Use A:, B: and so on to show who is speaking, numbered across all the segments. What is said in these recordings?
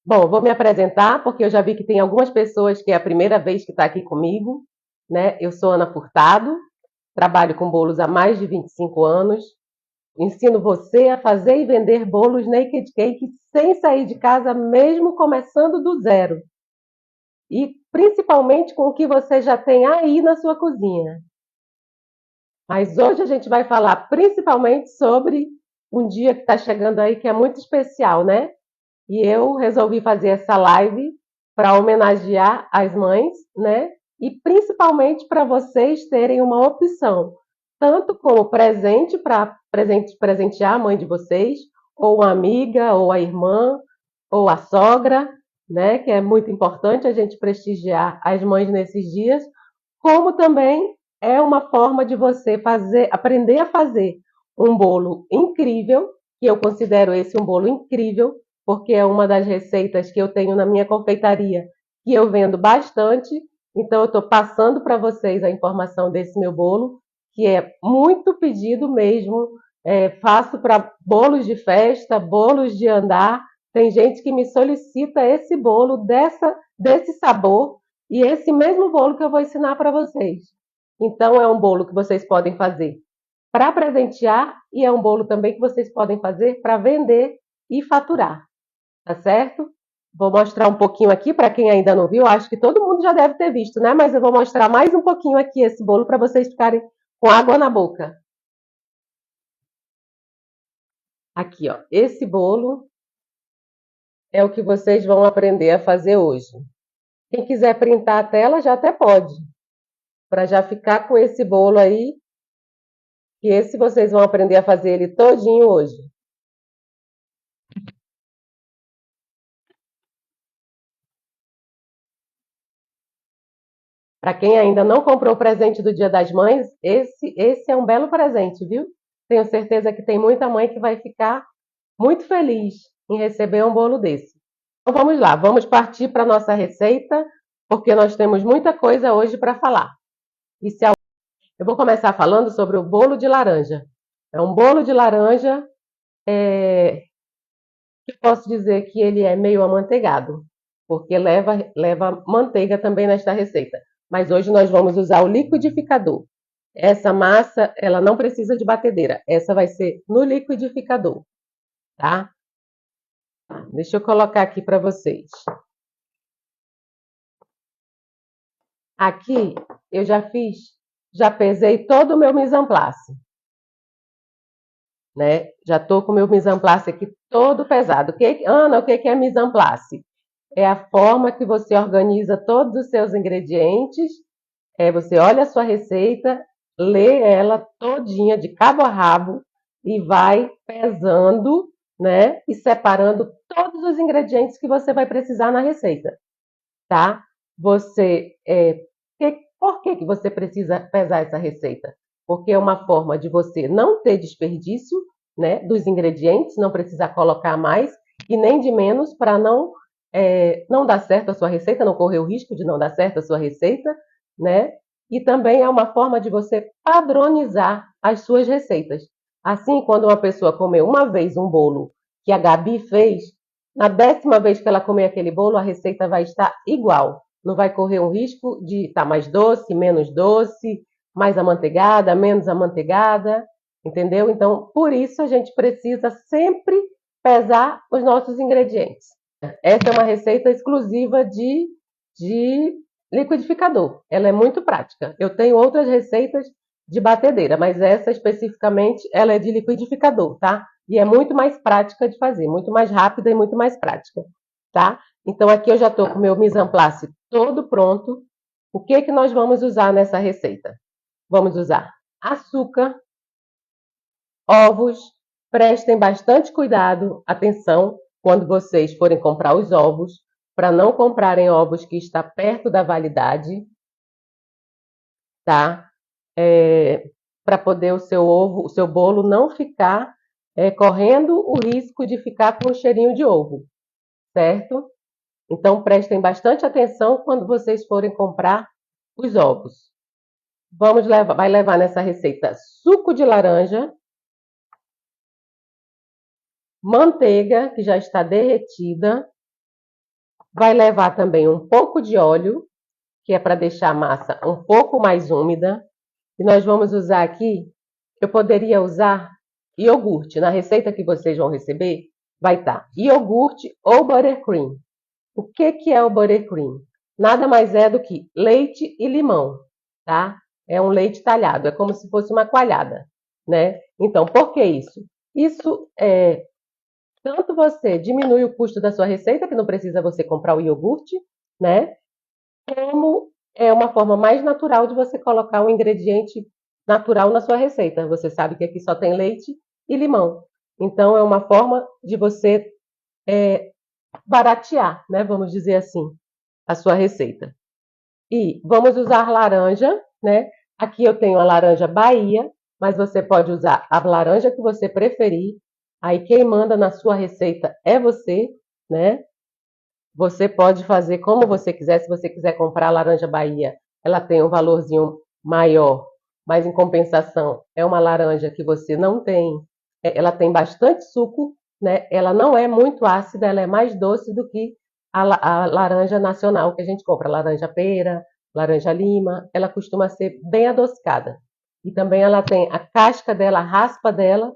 A: Bom, vou me apresentar, porque eu já vi que tem algumas pessoas que é a primeira vez que está aqui comigo, né? Eu sou Ana Furtado, trabalho com bolos há mais de 25 anos, ensino você a fazer e vender bolos naked cake sem sair de casa, mesmo começando do zero. E principalmente com o que você já tem aí na sua cozinha. Mas hoje a gente vai falar principalmente sobre um dia que está chegando aí que é muito especial, né? E eu resolvi fazer essa live para homenagear as mães, né? E principalmente para vocês terem uma opção, tanto como presente para presentear a mãe de vocês, ou a amiga, ou a irmã, ou a sogra, né? Que é muito importante a gente prestigiar as mães nesses dias, como também é uma forma de você fazer, aprender a fazer um bolo incrível, que eu considero esse um bolo incrível, porque é uma das receitas que eu tenho na minha confeitaria, que eu vendo bastante. Então, eu estou passando para vocês a informação desse meu bolo, que é muito pedido mesmo. Faço para bolos de festa, bolos de andar. Tem gente que me solicita esse bolo desse sabor e esse mesmo bolo que eu vou ensinar para vocês. Então, é um bolo que vocês podem fazer para presentear e é um bolo também que vocês podem fazer para vender e faturar, tá certo? Vou mostrar um pouquinho aqui para quem ainda não viu. Acho que todo mundo já deve ter visto, né? Mas eu vou mostrar mais um pouquinho aqui esse bolo para vocês ficarem com água na boca. Aqui, ó. Esse bolo é o que vocês vão aprender a fazer hoje. Quem quiser printar a tela já até pode, para já ficar com esse bolo aí, que esse vocês vão aprender a fazer ele todinho hoje. Para quem ainda não comprou o presente do Dia das Mães, esse é um belo presente, viu? Tenho certeza que tem muita mãe que vai ficar muito feliz em receber um bolo desse. Então vamos lá, vamos partir para a nossa receita, porque nós temos muita coisa hoje para falar. Eu vou começar falando sobre o bolo de laranja. É um bolo de laranja que posso dizer que ele é meio amanteigado, porque leva manteiga também nesta receita. Mas hoje nós vamos usar o liquidificador. Essa massa, ela não precisa de batedeira. Essa vai ser no liquidificador, tá? Deixa eu colocar aqui para vocês. Aqui eu já pesei todo o meu mise en place, né? Já estou com o meu mise en place aqui todo pesado. Ana, o que é mise en place? É a forma que você organiza todos os seus ingredientes. Você olha a sua receita, lê ela todinha de cabo a rabo e vai pesando, né? E separando todos os ingredientes que você vai precisar na receita, tá? Por que você precisa pesar essa receita? Porque é uma forma de você não ter desperdício, né, dos ingredientes, não precisar colocar mais e nem de menos para não dar certo a sua receita, não correr o risco de não dar certo a sua receita, né? E também é uma forma de você padronizar as suas receitas. Assim, quando uma pessoa comeu uma vez um bolo que a Gabi fez, na 10ª vez que ela comer aquele bolo, a receita vai estar igual. Não vai correr um risco de estar mais doce, mais amanteigada, menos amanteigada, entendeu? Então, por isso a gente precisa sempre pesar os nossos ingredientes. Essa é uma receita exclusiva de liquidificador. Ela é muito prática. Eu tenho outras receitas de batedeira, mas essa especificamente ela é de liquidificador, tá? E é muito mais prática de fazer, muito mais rápida e muito mais prática, tá? Então aqui eu já estou com o meu mise en place todo pronto. O que que nós vamos usar nessa receita? Vamos usar açúcar, ovos. Prestem bastante cuidado, atenção, quando vocês forem comprar os ovos, para não comprarem ovos que está perto da validade, tá? Para poder o seu bolo não ficar correndo o risco de ficar com o cheirinho de ovo, certo? Então prestem bastante atenção quando vocês forem comprar os ovos. Vai levar nessa receita suco de laranja, manteiga que já está derretida, Vai levar também um pouco de óleo, que é para deixar a massa um pouco mais úmida. E nós vamos usar aqui, eu poderia usar iogurte. Na receita que vocês vão receber, vai estar iogurte ou buttercream. O que é o buttercream? Nada mais é do que leite e limão, tá? É um leite talhado, é como se fosse uma coalhada, né? Então, por que isso? Isso é tanto você diminui o custo da sua receita, que não precisa você comprar o iogurte, né? Como é uma forma mais natural de você colocar um ingrediente natural na sua receita. Você sabe que aqui só tem leite e limão. Então, é uma forma de você baratear, né? Vamos dizer assim, a sua receita. E vamos usar laranja, né? Aqui eu tenho a laranja Bahia, mas você pode usar a laranja que você preferir. Aí quem manda na sua receita é você, né? Você pode fazer como você quiser. Se você quiser comprar a laranja Bahia, ela tem um valorzinho maior, mas em compensação é uma laranja que você não tem. Ela tem bastante suco, né? Ela não é muito ácida, ela é mais doce do que a laranja nacional que a gente compra, laranja pera, laranja lima. Ela costuma ser bem adocicada. E também ela tem a casca dela, a raspa dela,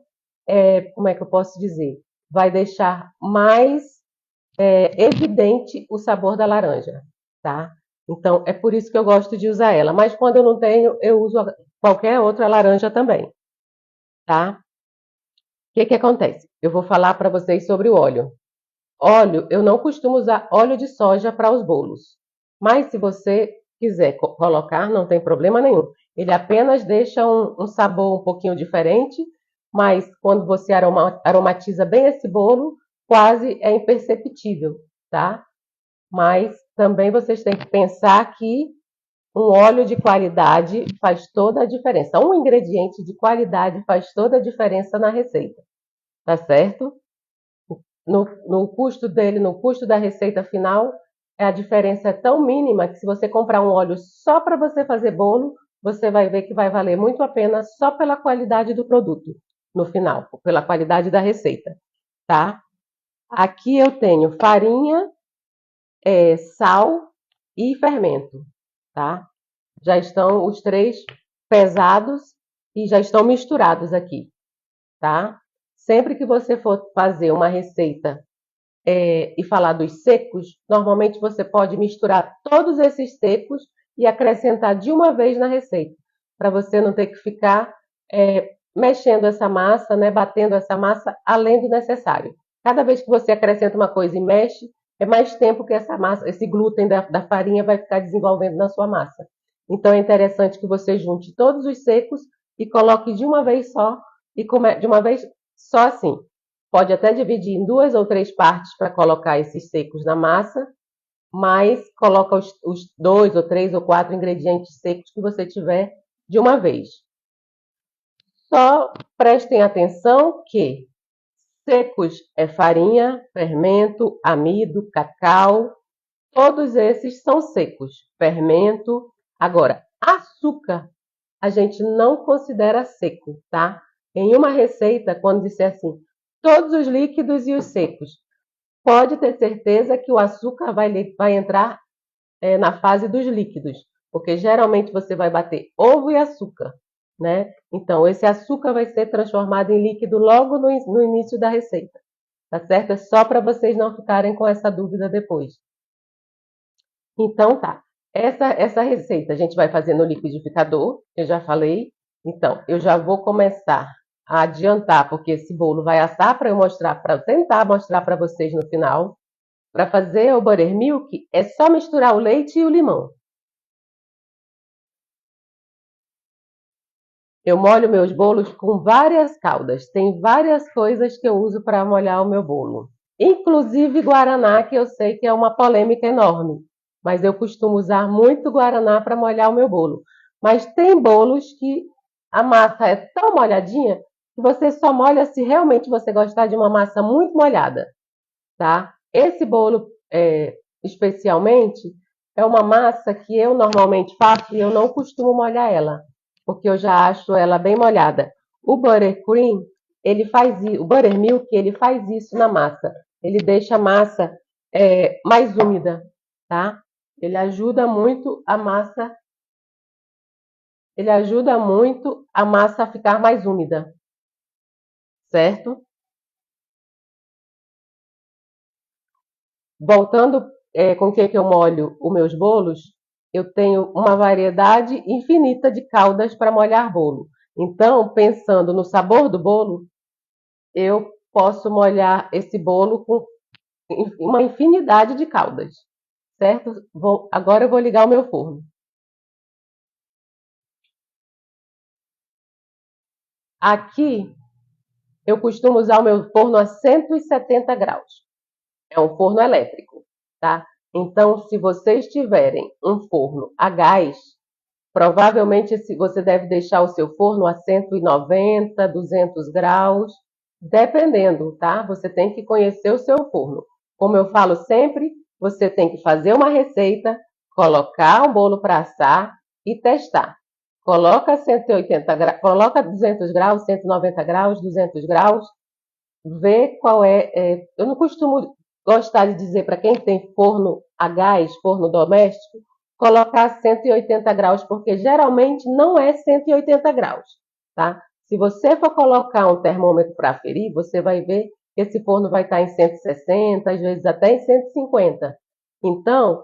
A: como é que eu posso dizer? Vai deixar mais evidente o sabor da laranja, tá? Então, é por isso que eu gosto de usar ela. Mas quando eu não tenho, eu uso qualquer outra laranja também, tá? O que que acontece? Eu vou falar para vocês sobre o óleo. Óleo, eu não costumo usar óleo de soja para os bolos. Mas se você quiser colocar, não tem problema nenhum. Ele apenas deixa um sabor um pouquinho diferente, mas quando você aromatiza bem esse bolo, quase é imperceptível, tá? Mas também vocês têm que pensar que um óleo de qualidade faz toda a diferença. Um ingrediente de qualidade faz toda a diferença na receita, tá certo? No custo dele, no custo da receita final, a diferença é tão mínima que se você comprar um óleo só para você fazer bolo, você vai ver que vai valer muito a pena só pela qualidade do produto no final, pela qualidade da receita, tá? Aqui eu tenho farinha, sal e fermento, tá? Já estão os três pesados e já estão misturados aqui, tá? Sempre que você for fazer uma receita e falar dos secos, normalmente você pode misturar todos esses secos e acrescentar de uma vez na receita, para você não ter que ficar mexendo essa massa, né, batendo essa massa além do necessário. Cada vez que você acrescenta uma coisa e mexe, é mais tempo que essa massa, esse glúten da farinha vai ficar desenvolvendo na sua massa. Então é interessante que você junte todos os secos e coloque de uma vez só, e de uma vez só assim. Pode até dividir em 2 ou 3 partes para colocar esses secos na massa, mas coloca os 2 ou 3 ou 4 ingredientes secos que você tiver de uma vez. Só prestem atenção que secos é farinha, fermento, amido, cacau, todos esses são secos. Fermento. Agora, açúcar a gente não considera seco, tá? Em uma receita, quando disser assim, todos os líquidos e os secos, pode ter certeza que o açúcar vai entrar na fase dos líquidos, porque geralmente você vai bater ovo e açúcar, né? Então, esse açúcar vai ser transformado em líquido logo no início da receita, tá certo? É só para vocês não ficarem com essa dúvida depois. Então, tá. Essa receita a gente vai fazer no liquidificador, eu já falei. Então, eu já vou começar a adiantar, porque esse bolo vai assar para eu mostrar, para tentar mostrar para vocês no final. Para fazer o buttermilk, é só misturar o leite e o limão. Eu molho meus bolos com várias caldas. Tem várias coisas que eu uso para molhar o meu bolo. Inclusive guaraná, que eu sei que é uma polêmica enorme. Mas eu costumo usar muito guaraná para molhar o meu bolo. Mas tem bolos que a massa é tão molhadinha que você só molha se realmente você gostar de uma massa muito molhada, tá? Esse bolo, especialmente, é uma massa que eu normalmente faço e eu não costumo molhar ela, porque eu já acho ela bem molhada. O buttercream, o buttermilk, ele faz isso na massa. Ele deixa a massa mais úmida, tá? Ele ajuda muito a massa a ficar mais úmida, certo? Voltando com o que eu molho os meus bolos, eu tenho uma variedade infinita de caldas para molhar bolo. Então, pensando no sabor do bolo, eu posso molhar esse bolo com uma infinidade de caldas, certo? Agora eu vou ligar o meu forno. Aqui, eu costumo usar o meu forno a 170 graus. É um forno elétrico, tá? Então, se vocês tiverem um forno a gás, provavelmente você deve deixar o seu forno a 190, 200 graus, dependendo, tá? Você tem que conhecer o seu forno. Como eu falo sempre, você tem que fazer uma receita, colocar um bolo para assar e testar. Coloca 180 graus, coloca 200 graus, 190 graus, 200 graus, vê qual eu não costumo gostar de dizer para quem tem forno a gás, forno doméstico, colocar 180 graus, porque geralmente não é 180 graus, tá? Se você for colocar um termômetro para aferir, você vai ver que esse forno vai estar em 160, às vezes até em 150. Então,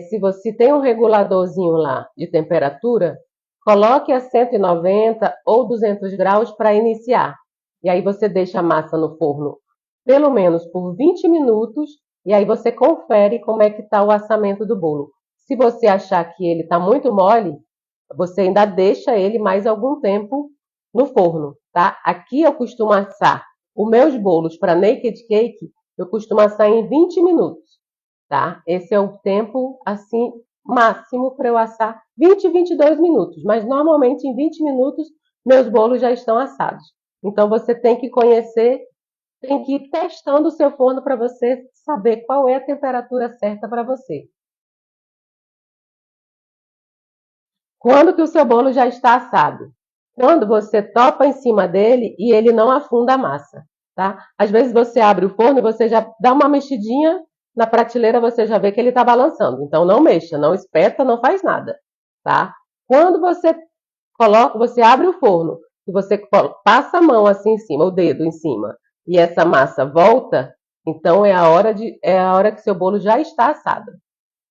A: se você tem um reguladorzinho lá de temperatura, coloque a 190 ou 200 graus para iniciar. E aí você deixa a massa no forno pelo menos por 20 minutos e aí você confere como é que está o assamento do bolo. Se você achar que ele está muito mole, você ainda deixa ele mais algum tempo no forno, tá? Aqui eu costumo assar os meus bolos para naked cake, eu costumo assar em 20 minutos, tá? Esse é o tempo, assim, máximo para eu assar 20, 22 minutos, mas normalmente em 20 minutos meus bolos já estão assados. Então você tem que conhecer, tem que ir testando o seu forno para você saber qual é a temperatura certa para você. Quando que o seu bolo já está assado? Quando você topa em cima dele e ele não afunda a massa, tá? Às vezes você abre o forno e você já dá uma mexidinha na prateleira, você já vê que ele está balançando. Então não mexa, não espeta, não faz nada, tá? Quando você coloca, você abre o forno e você passa a mão assim em cima, o dedo em cima, e essa massa volta, então é a hora que seu bolo já está assado,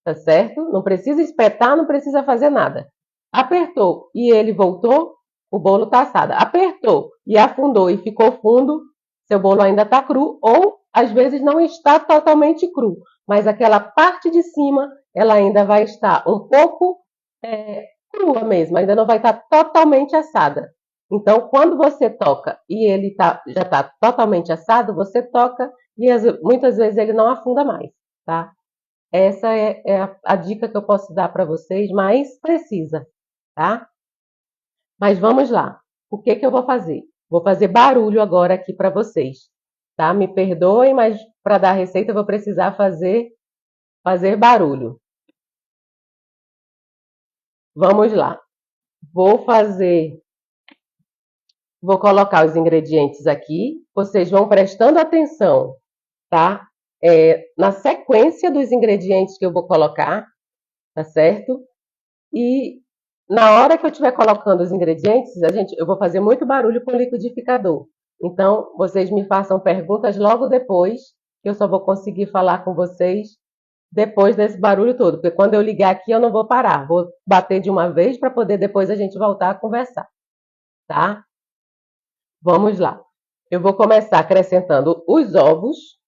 A: tá certo? Não precisa espetar, não precisa fazer nada. Apertou e ele voltou, o bolo está assado. Apertou e afundou e ficou fundo, seu bolo ainda está cru, ou às vezes não está totalmente cru, mas aquela parte de cima ela ainda vai estar um pouco crua mesmo, ainda não vai estar totalmente assada. Então, quando você toca e ele já está totalmente assado, você toca e muitas vezes ele não afunda mais, tá? Essa é a dica que eu posso dar para vocês, mais precisa, tá? Mas vamos lá. O que eu vou fazer? Vou fazer barulho agora aqui para vocês, tá? Me perdoem, mas para dar a receita eu vou precisar fazer barulho. Vamos lá. Vou colocar os ingredientes aqui. Vocês vão prestando atenção, tá? Na sequência dos ingredientes que eu vou colocar, tá certo? E na hora que eu estiver colocando os ingredientes, eu vou fazer muito barulho com o liquidificador. Então, vocês me façam perguntas logo depois, que eu só vou conseguir falar com vocês depois desse barulho todo. Porque quando eu ligar aqui, eu não vou parar. Vou bater de uma vez para poder depois a gente voltar a conversar, tá? Vamos lá. Eu vou começar acrescentando os ovos.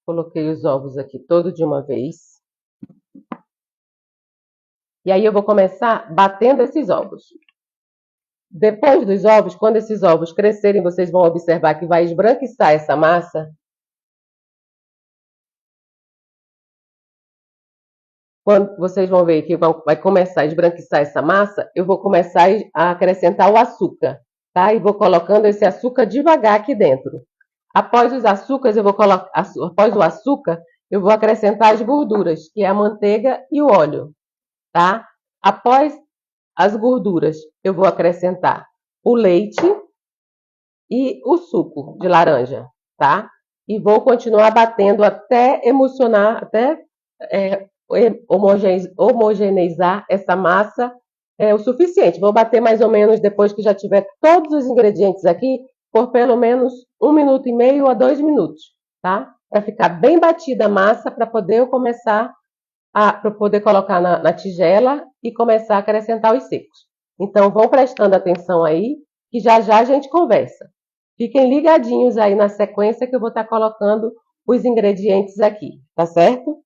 A: Coloquei os ovos aqui todo de uma vez. E aí eu vou começar batendo esses ovos. Depois dos ovos, quando esses ovos crescerem, vocês vão observar que vai esbranquiçar essa massa. Quando vocês vão ver que vai começar a esbranquiçar essa massa, eu vou começar a acrescentar o açúcar, tá? E vou colocando esse açúcar devagar aqui dentro. Após os açúcares, após o açúcar, eu vou acrescentar as gorduras, que é a manteiga e o óleo, tá? Após as gorduras, eu vou acrescentar o leite e o suco de laranja, tá? E vou continuar batendo até emulsionar, até homogeneizar essa massa o suficiente. Vou bater mais ou menos depois que já tiver todos os ingredientes aqui, por pelo menos 1,5 minuto a 2 minutos, tá? Para ficar bem batida a massa, para poder eu começar para poder colocar na tigela e começar a acrescentar os secos. Então, vão prestando atenção aí, que já já a gente conversa. Fiquem ligadinhos aí na sequência que eu vou estar colocando os ingredientes aqui, tá certo?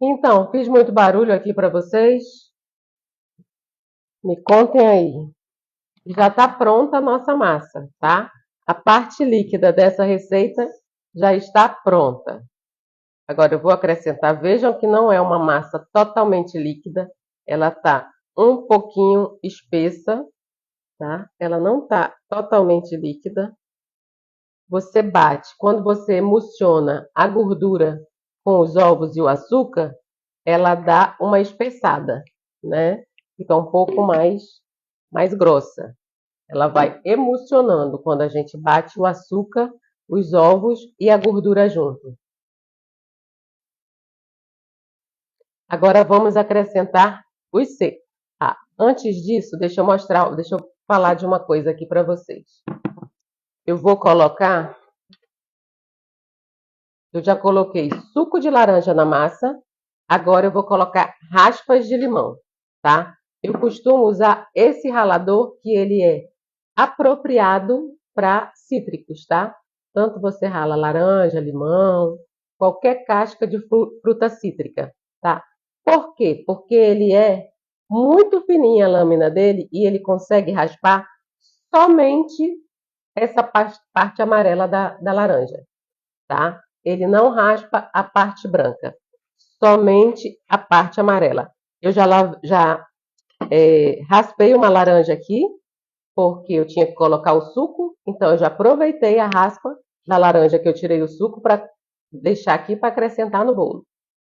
A: Então, fiz muito barulho aqui para vocês? Me contem aí. Já está pronta a nossa massa, tá? A parte líquida dessa receita já está pronta. Agora eu vou acrescentar, vejam que não é uma massa totalmente líquida, ela está um pouquinho espessa, tá? Ela não está totalmente líquida. Você bate, quando você emulsiona a gordura com os ovos e o açúcar, ela dá uma espessada, né? Fica um pouco mais grossa. Ela vai emulsionando quando a gente bate o açúcar, os ovos e a gordura junto. Agora vamos acrescentar os secos. Antes disso, deixa eu falar de uma coisa aqui para vocês. Eu já coloquei suco de laranja na massa, agora eu vou colocar raspas de limão, tá? Eu costumo usar esse ralador que ele é apropriado para cítricos, tá? Tanto você rala laranja, limão, qualquer casca de fruta cítrica, tá? Por quê? Porque ele é muito fininha a lâmina dele e ele consegue raspar somente essa parte amarela da laranja, tá? Ele não raspa a parte branca, somente a parte amarela. Eu já raspei uma laranja aqui, porque eu tinha que colocar o suco, então eu já aproveitei a raspa da laranja que eu tirei o suco para deixar aqui para acrescentar no bolo,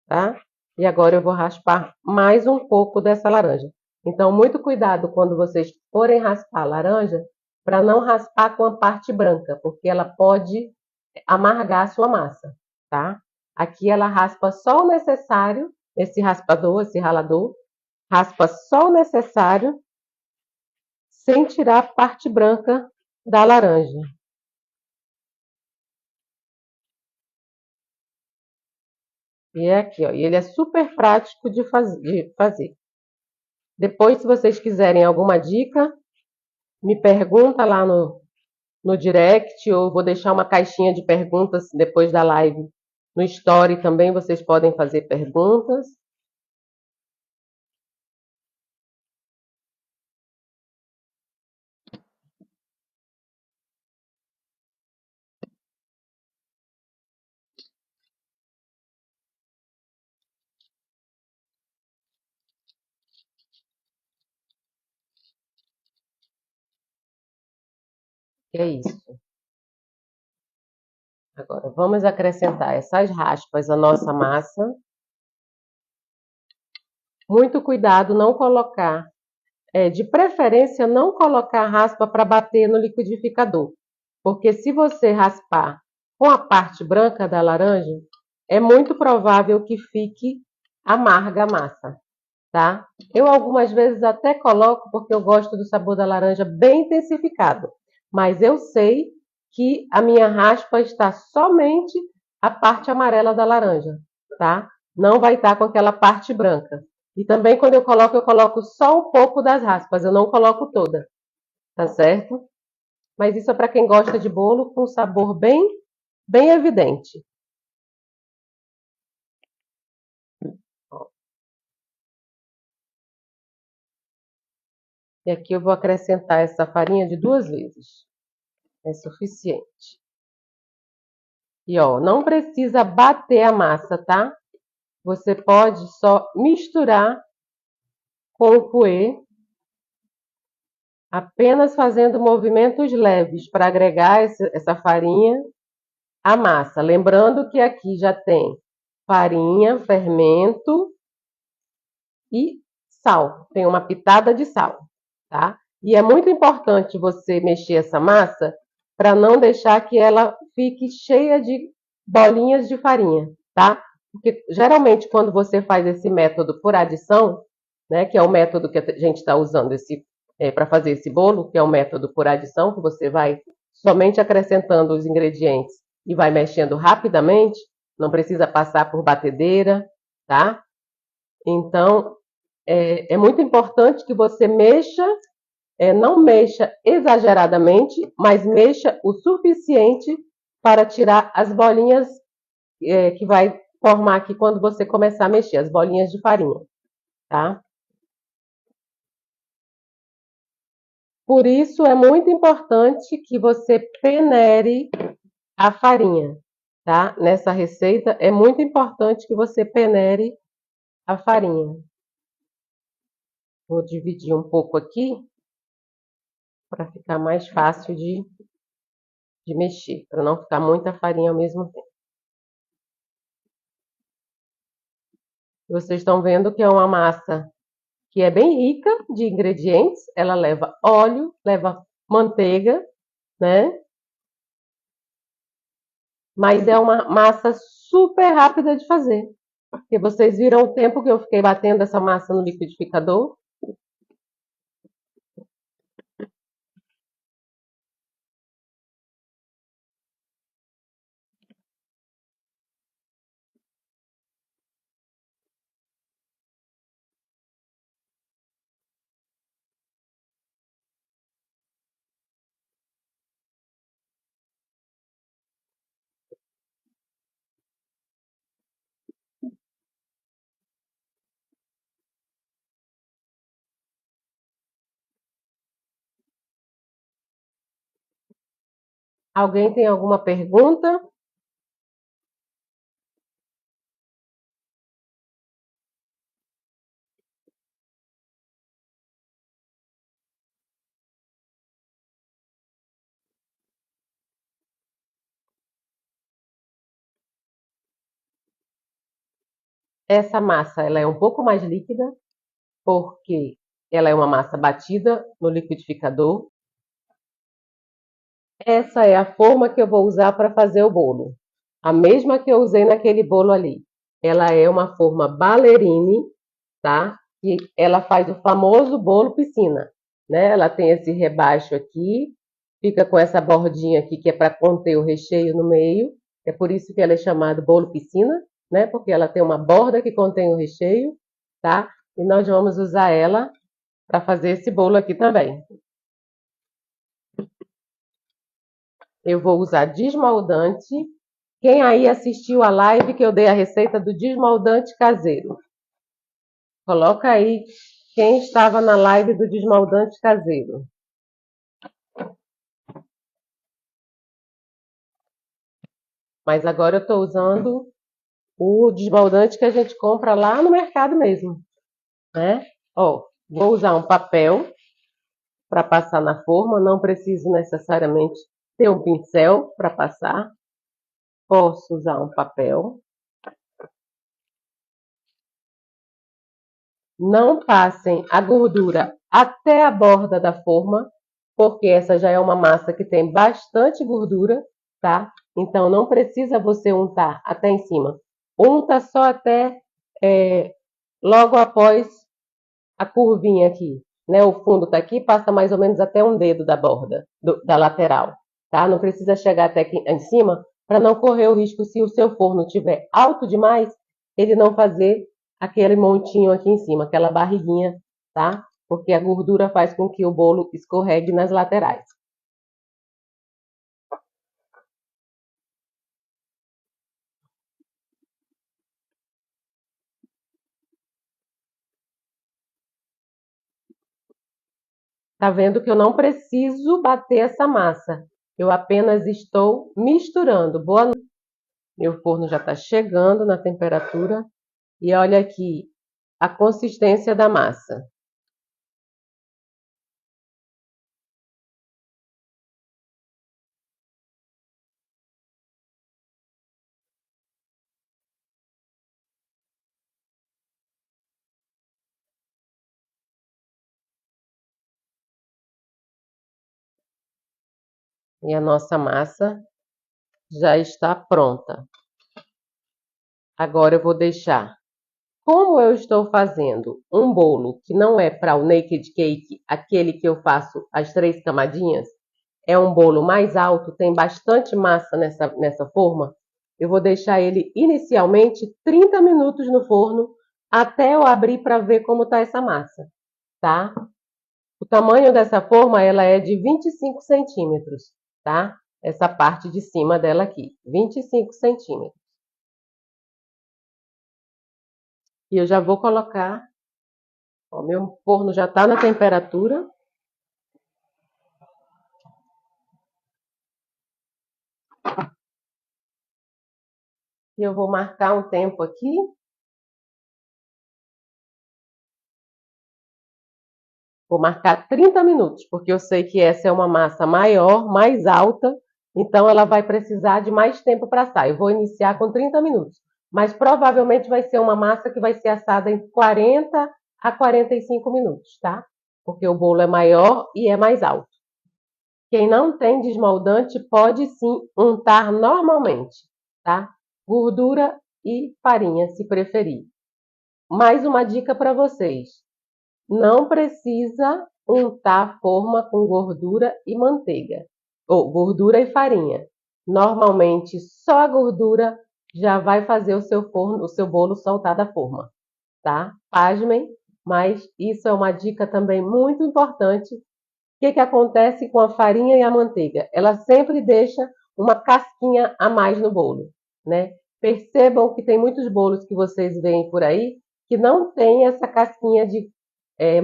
A: tá? E agora eu vou raspar mais um pouco dessa laranja. Então, muito cuidado quando vocês forem raspar a laranja, para não raspar com a parte branca, porque ela pode amargar a sua massa, tá? Aqui ela raspa só o necessário, esse raspador, esse ralador, raspa só o necessário, sem tirar a parte branca da laranja. E é aqui, ó. E ele é super prático de fazer. Depois, se vocês quiserem alguma dica, me pergunta lá no direct, ou vou deixar uma caixinha de perguntas depois da live no story também, vocês podem fazer perguntas. É isso. Agora, vamos acrescentar essas raspas à nossa massa. Muito cuidado não colocar, de preferência, não colocar raspa para bater no liquidificador. Porque se você raspar com a parte branca da laranja, é muito provável que fique amarga a massa, tá? Eu algumas vezes até coloco porque eu gosto do sabor da laranja bem intensificado, mas eu sei que a minha raspa está somente a parte amarela da laranja, tá? Não vai estar com aquela parte branca. E também quando eu coloco só um pouco das raspas, eu não coloco toda, tá certo? Mas isso é para quem gosta de bolo com sabor bem evidente. E aqui eu vou acrescentar essa farinha de 2 vezes. É suficiente. E ó, não precisa bater a massa, tá? Você pode só misturar com o fouet, apenas fazendo movimentos leves para agregar essa farinha à massa. Lembrando que aqui já tem farinha, fermento e sal. Tem uma pitada de sal, tá? E é muito importante você mexer essa massa para não deixar que ela fique cheia de bolinhas de farinha, tá? Porque geralmente quando você faz esse método por adição, né, que é o método que a gente está usando para fazer esse bolo, que é o método por adição, que você vai somente acrescentando os ingredientes e vai mexendo rapidamente, não precisa passar por batedeira, tá? Então, é muito importante que você mexa, não mexa exageradamente, mas mexa o suficiente para tirar as bolinhas que vai formar aqui quando você começar a mexer, as bolinhas de farinha, tá? Por isso é muito importante que você peneire a farinha, tá? Nessa receita é muito importante que você peneire a farinha. Vou dividir um pouco aqui para ficar mais fácil de mexer, para não ficar muita farinha ao mesmo tempo. Vocês estão vendo que é uma massa que é bem rica de ingredientes. Ela leva óleo, leva manteiga, né? Mas é uma massa super rápida de fazer. Porque vocês viram o tempo que eu fiquei batendo essa massa no liquidificador. Alguém tem alguma pergunta? Essa massa ela é um pouco mais líquida, porque ela é uma massa batida no liquidificador. Essa é a forma que eu vou usar para fazer o bolo. A mesma que eu usei naquele bolo ali. Ela é uma forma ballerine, tá? E ela faz o famoso bolo piscina, né? Ela tem esse rebaixo aqui, fica com essa bordinha aqui que é para conter o recheio no meio. É por isso que ela é chamada bolo piscina, né? Porque ela tem uma borda que contém o recheio, tá? E nós vamos usar ela para fazer esse bolo aqui também. Eu vou usar desmoldante. Quem aí assistiu a live que eu dei a receita do desmoldante caseiro? Coloca aí quem estava na live do desmoldante caseiro. Mas agora eu estou usando o desmoldante que a gente compra lá no mercado mesmo, né? Ó, vou usar um papel para passar na forma. Não preciso necessariamente ter um pincel para passar. Posso usar um papel. Não passem a gordura até a borda da forma, porque essa já é uma massa que tem bastante gordura, tá? Então não precisa você untar até em cima. Unta só até logo após a curvinha aqui, né? O fundo tá aqui, passa mais ou menos até um dedo da borda, da lateral, tá? Não precisa chegar até aqui em cima para não correr o risco, se o seu forno estiver alto demais, ele não fazer aquele montinho aqui em cima, aquela barriguinha, tá? Porque a gordura faz com que o bolo escorregue nas laterais. Tá vendo que eu não preciso bater essa massa. Eu apenas estou misturando. Boa noite. Meu forno já está chegando na temperatura. E olha aqui a consistência da massa. E a nossa massa já está pronta. Agora eu vou deixar. Como eu estou fazendo um bolo que não é para o naked cake, aquele que eu faço as 3 camadinhas, é um bolo mais alto, tem bastante massa nessa forma, eu vou deixar ele inicialmente 30 minutos no forno, até eu abrir para ver como está essa massa, tá? O tamanho dessa forma, ela é de 25 centímetros, tá? Essa parte de cima dela aqui, 25 centímetros. E eu já vou colocar, ó, meu forno já está na temperatura. E eu vou marcar um tempo aqui. Vou marcar 30 minutos, porque eu sei que essa é uma massa maior, mais alta, então ela vai precisar de mais tempo para assar. Eu vou iniciar com 30 minutos, mas provavelmente vai ser uma massa que vai ser assada em 40 a 45 minutos, tá? Porque o bolo é maior e é mais alto. Quem não tem desmoldante pode sim untar normalmente, tá? Gordura e farinha, se preferir. Mais uma dica para vocês. Não precisa untar a forma com gordura e manteiga, ou gordura e farinha. Normalmente, só a gordura já vai fazer o seu bolo soltar da forma, tá? Pasmem, mas isso é uma dica também muito importante. O que acontece com a farinha e a manteiga? Ela sempre deixa uma casquinha a mais no bolo, né? Percebam que tem muitos bolos que vocês veem por aí que não tem essa casquinha de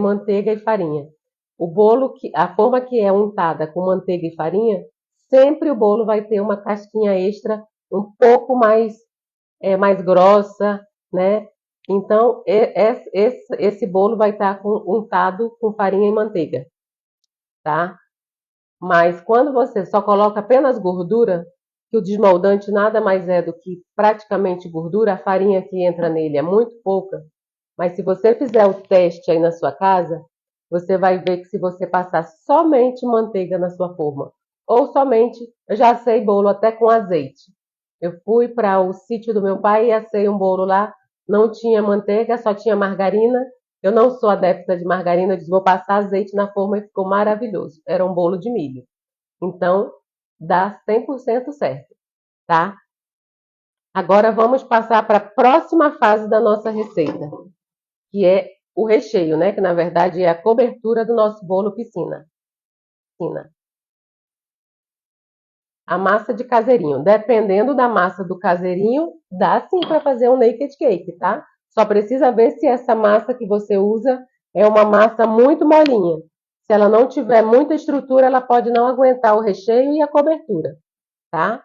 A: manteiga e farinha. A forma que é untada com manteiga e farinha sempre o bolo vai ter uma casquinha extra um pouco mais grossa, né? Então, esse bolo vai estar untado com farinha e manteiga, tá? Mas quando você só coloca apenas gordura, que o desmoldante nada mais é do que praticamente gordura, a farinha que entra nele é muito pouca. Mas se você fizer o teste aí na sua casa, você vai ver que se você passar somente manteiga na sua forma, ou somente, eu já assei bolo até com azeite. Eu fui para o sítio do meu pai e assei um bolo lá, não tinha manteiga, só tinha margarina. Eu não sou adepta de margarina, eu disse, vou passar azeite na forma e ficou maravilhoso. Era um bolo de milho. Então, dá 100% certo, tá? Agora vamos passar para a próxima fase da nossa receita, que é o recheio, né? Que na verdade é a cobertura do nosso bolo piscina. A massa de caseirinho. Dependendo da massa do caseirinho, dá sim para fazer um naked cake, tá? Só precisa ver se essa massa que você usa é uma massa muito molinha. Se ela não tiver muita estrutura, ela pode não aguentar o recheio e a cobertura, tá?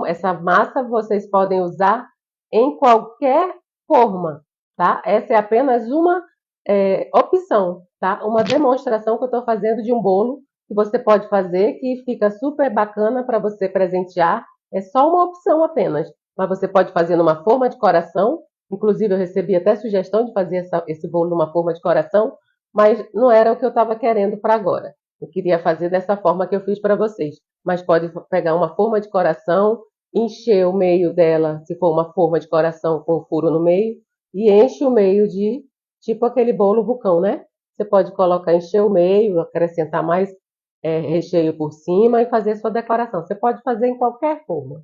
A: Essa massa vocês podem usar em qualquer forma, tá? Essa é apenas uma opção, tá? Uma demonstração que eu estou fazendo de um bolo que você pode fazer, que fica super bacana para você presentear. É só uma opção apenas, mas você pode fazer numa forma de coração. Inclusive, eu recebi até sugestão de fazer esse bolo numa forma de coração, mas não era o que eu estava querendo para agora. Eu queria fazer dessa forma que eu fiz para vocês, mas pode pegar uma forma de coração, encher o meio dela, se for uma forma de coração com um furo no meio, e enche o meio de tipo aquele bolo vulcão, né? Você pode colocar, encher o meio, acrescentar mais recheio por cima e fazer sua decoração. Você pode fazer em qualquer forma.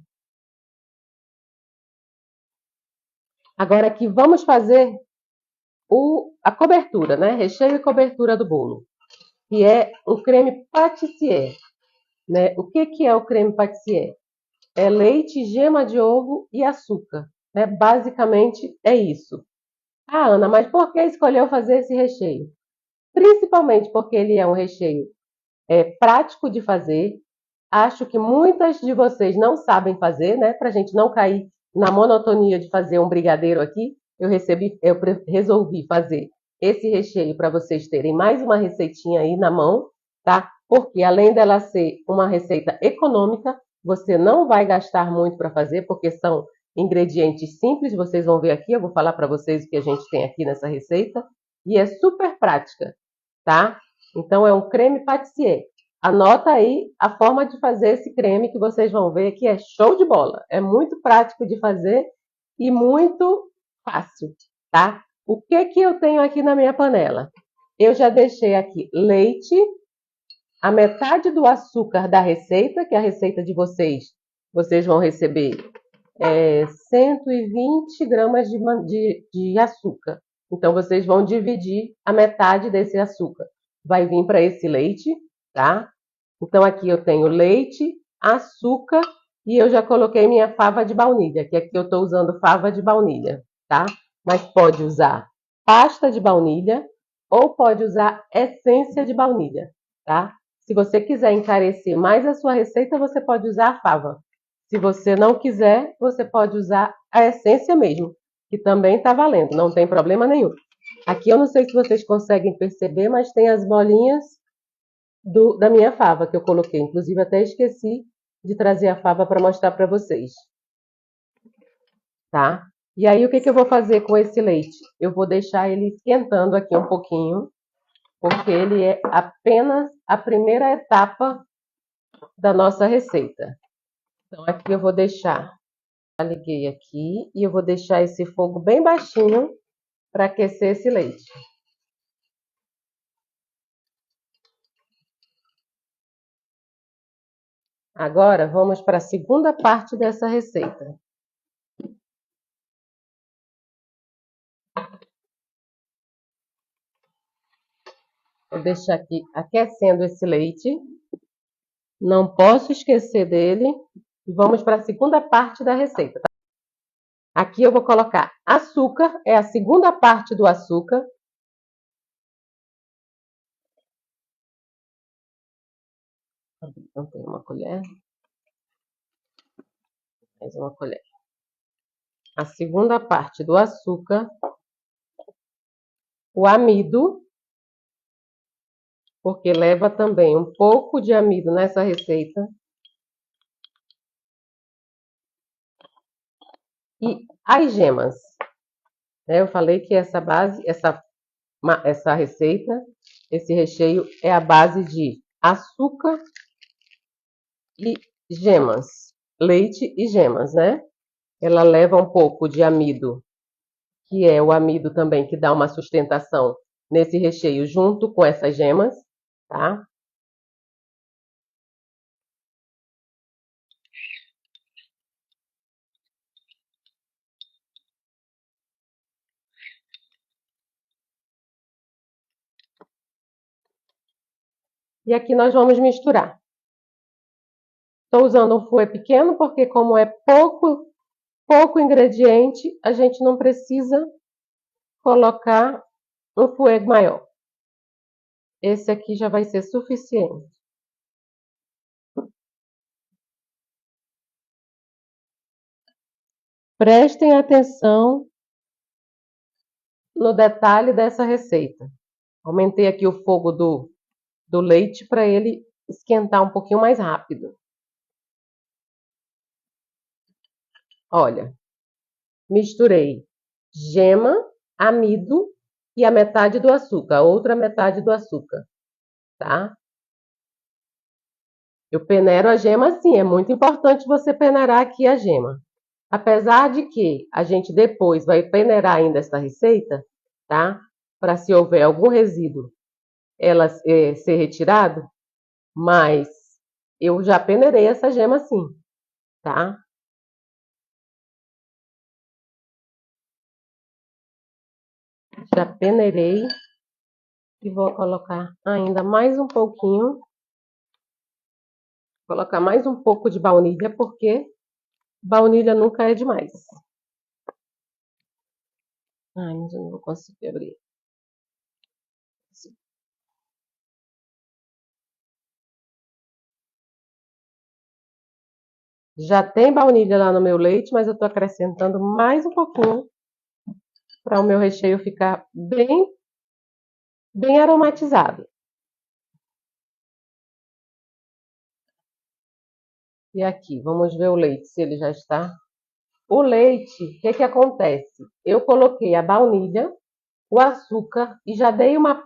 A: Agora aqui vamos fazer a cobertura, né? Recheio e cobertura do bolo, que é o creme patissier, né? O que é o creme patissier? É leite, gema de ovo e açúcar, né? Basicamente é isso. Ah, Ana, mas por que escolheu fazer esse recheio? Principalmente porque ele é um recheio prático de fazer. Acho que muitas de vocês não sabem fazer, né? Para a gente não cair na monotonia de fazer um brigadeiro aqui, eu resolvi fazer esse recheio para vocês terem mais uma receitinha aí na mão, tá? Porque além dela ser uma receita econômica, você não vai gastar muito para fazer, porque são ingredientes simples, vocês vão ver aqui, eu vou falar para vocês o que a gente tem aqui nessa receita, e é super prática, tá? Então é um creme patissier. Anota aí a forma de fazer esse creme que vocês vão ver que é show de bola. É muito prático de fazer e muito fácil, tá? O que que eu tenho aqui na minha panela? Eu já deixei aqui leite, a metade do açúcar da receita, que é a receita de vocês vão receber 120 gramas de açúcar. Então, vocês vão dividir a metade desse açúcar. Vai vir para esse leite, tá? Então, aqui eu tenho leite, açúcar e eu já coloquei minha fava de baunilha, que aqui eu estou usando fava de baunilha, tá? Mas pode usar pasta de baunilha ou pode usar essência de baunilha, tá? Se você quiser encarecer mais a sua receita, você pode usar a fava. Se você não quiser, você pode usar a essência mesmo, que também está valendo, não tem problema nenhum. Aqui eu não sei se vocês conseguem perceber, mas tem as bolinhas da minha fava que eu coloquei. Inclusive, até esqueci de trazer a fava para mostrar para vocês, tá? E aí, o que que eu vou fazer com esse leite? Eu vou deixar ele esquentando aqui um pouquinho, porque ele é apenas a primeira etapa da nossa receita. Então, aqui eu vou deixar, já liguei aqui, e eu vou deixar esse fogo bem baixinho para aquecer esse leite. Agora, vamos para a segunda parte dessa receita. Vou deixar aqui aquecendo esse leite. Não posso esquecer dele. E vamos para a segunda parte da receita. Aqui eu vou colocar açúcar, é a segunda parte do açúcar. Não tem uma colher. Mais uma colher. A segunda parte do açúcar, o amido, porque leva também um pouco de amido nessa receita. E as gemas. Eu falei que essa base, essa receita, esse recheio é a base de açúcar e gemas. Leite e gemas, né? Ela leva um pouco de amido, que é o amido também que dá uma sustentação nesse recheio junto com essas gemas, tá? E aqui nós vamos misturar. Estou usando um fouet pequeno porque como é pouco ingrediente, a gente não precisa colocar um fouet maior. Esse aqui já vai ser suficiente. Prestem atenção no detalhe dessa receita. Aumentei aqui o fogo do leite para ele esquentar um pouquinho mais rápido. Olha, misturei gema, amido e a metade do açúcar, a outra metade do açúcar, tá? Eu peneiro a gema assim, é muito importante você peneirar aqui a gema. Apesar de que a gente depois vai peneirar ainda essa receita, tá? Para se houver algum resíduo, ela ser retirado, mas eu já peneirei essa gema assim, tá? Já peneirei e vou colocar ainda mais um pouquinho. Colocar mais um pouco de baunilha, porque baunilha nunca é demais. Ai, mas eu não vou conseguir abrir. Já tem baunilha lá no meu leite, mas eu estou acrescentando mais um pouquinho para o meu recheio ficar bem aromatizado. E aqui, vamos ver o leite, se ele já está. O leite, o que acontece? Eu coloquei a baunilha, o açúcar e já dei uma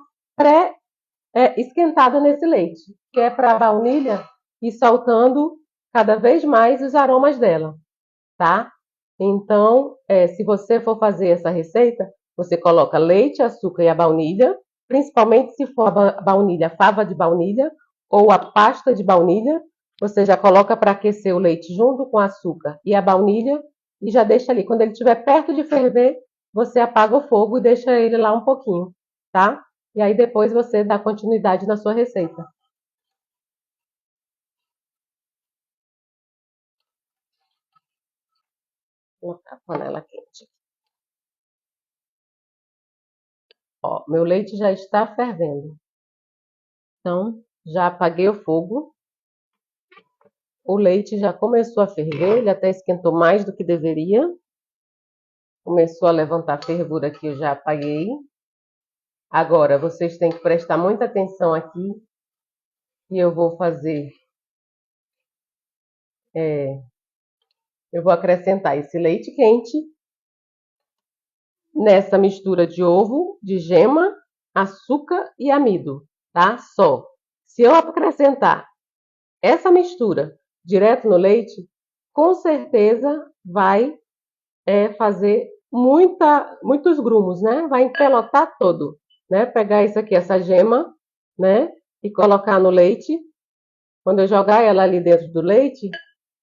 A: esquentada nesse leite, que é para a baunilha ir soltando cada vez mais os aromas dela, tá? Então, se você for fazer essa receita, você coloca leite, açúcar e a baunilha, principalmente se for a baunilha, fava de baunilha ou a pasta de baunilha, você já coloca para aquecer o leite junto com o açúcar e a baunilha e já deixa ali. Quando ele estiver perto de ferver, você apaga o fogo e deixa ele lá um pouquinho, tá? E aí depois você dá continuidade na sua receita. Vou colocar a panela quente. Ó, meu leite já está fervendo. Então, já apaguei o fogo. O leite já começou a ferver, ele até esquentou mais do que deveria. Começou a levantar fervura aqui, eu já apaguei. Agora, vocês têm que prestar muita atenção aqui. E eu vou fazer... eu vou acrescentar esse leite quente nessa mistura de ovo, de gema, açúcar e amido, tá? Só. Se eu acrescentar essa mistura direto no leite, com certeza vai fazer muitos grumos, né? Vai empelotar todo, né? Pegar isso aqui, essa gema, né? E colocar no leite. Quando eu jogar ela ali dentro do leite,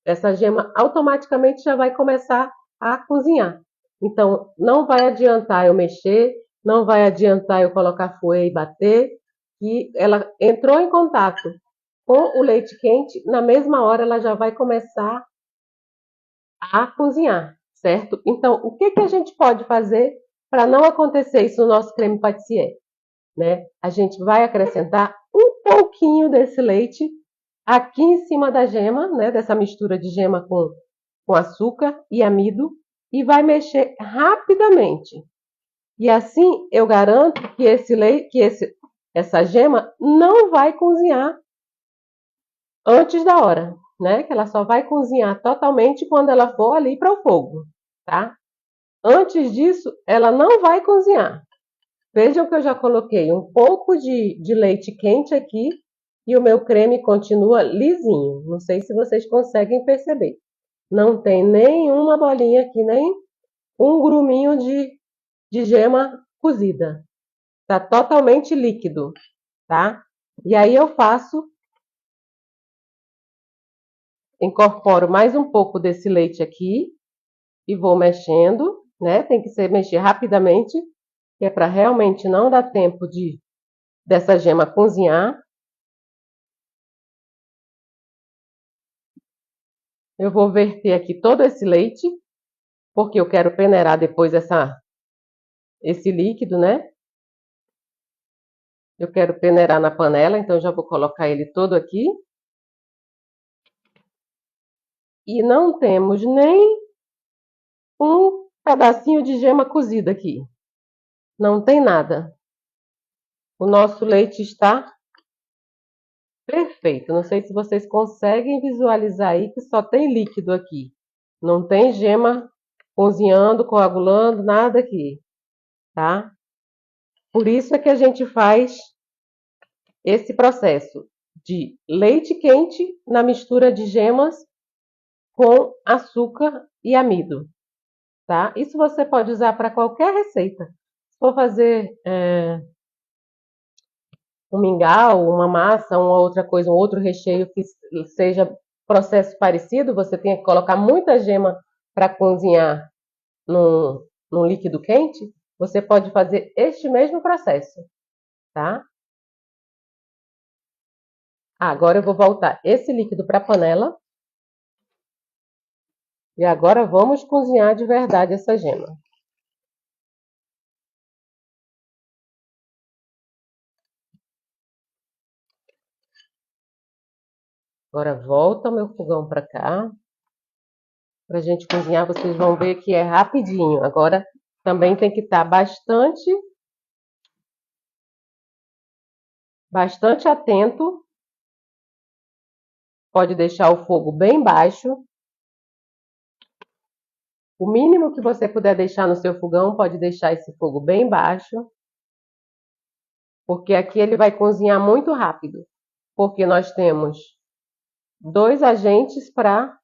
A: essa gema automaticamente já vai começar a cozinhar. Então, não vai adiantar eu mexer, não vai adiantar eu colocar fouet e bater, que ela entrou em contato com o leite quente, na mesma hora ela já vai começar a cozinhar, certo? Então, o que a gente pode fazer para não acontecer isso no nosso creme pâtissier, né? A gente vai acrescentar um pouquinho desse leite aqui em cima da gema, né, dessa mistura de gema com açúcar e amido, e vai mexer rapidamente. E assim eu garanto que essa gema não vai cozinhar antes da hora, né? Que ela só vai cozinhar totalmente quando ela for ali para o fogo, tá? Antes disso, ela não vai cozinhar. Vejam que eu já coloquei um pouco de leite quente aqui e o meu creme continua lisinho. Não sei se vocês conseguem perceber. Não tem nenhuma bolinha aqui, nem um gruminho de gema cozida. Tá totalmente líquido, tá? E aí eu incorporo mais um pouco desse leite aqui e vou mexendo, né? Tem que ser mexer rapidamente, que é para realmente não dar tempo dessa gema cozinhar. Eu vou verter aqui todo esse leite, porque eu quero peneirar depois esse líquido, né? Eu quero peneirar na panela, então já vou colocar ele todo aqui. E não temos nem um pedacinho de gema cozida aqui. Não tem nada. O nosso leite está perfeito. Não sei se vocês conseguem visualizar aí que só tem líquido aqui. Não tem gema cozinhando, coagulando, nada aqui, tá? Por isso é que a gente faz esse processo de leite quente na mistura de gemas com açúcar e amido, tá? Isso você pode usar para qualquer receita. Se for fazer um mingau, uma massa, uma outra coisa, um outro recheio que seja processo parecido, você tem que colocar muita gema para cozinhar num líquido quente, você pode fazer este mesmo processo, tá? Agora eu vou voltar esse líquido para a panela. E agora vamos cozinhar de verdade essa gema. Agora volta o meu fogão para cá. Para a gente cozinhar, vocês vão ver que é rapidinho. Agora também tem que estar bastante atento. Pode deixar o fogo bem baixo. O mínimo que você puder deixar no seu fogão, pode deixar esse fogo bem baixo. Porque aqui ele vai cozinhar muito rápido. Porque nós temos 2 agentes para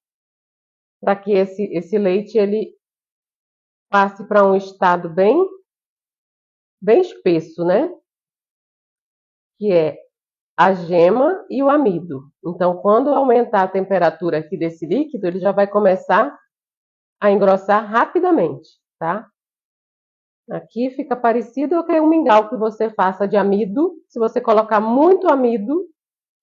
A: que esse leite ele passe para um estado bem espesso, né? Que é a gema e o amido. Então, quando aumentar a temperatura aqui desse líquido, ele já vai começar a engrossar rapidamente, tá? Aqui fica parecido com um mingau que você faça de amido. Se você colocar muito amido,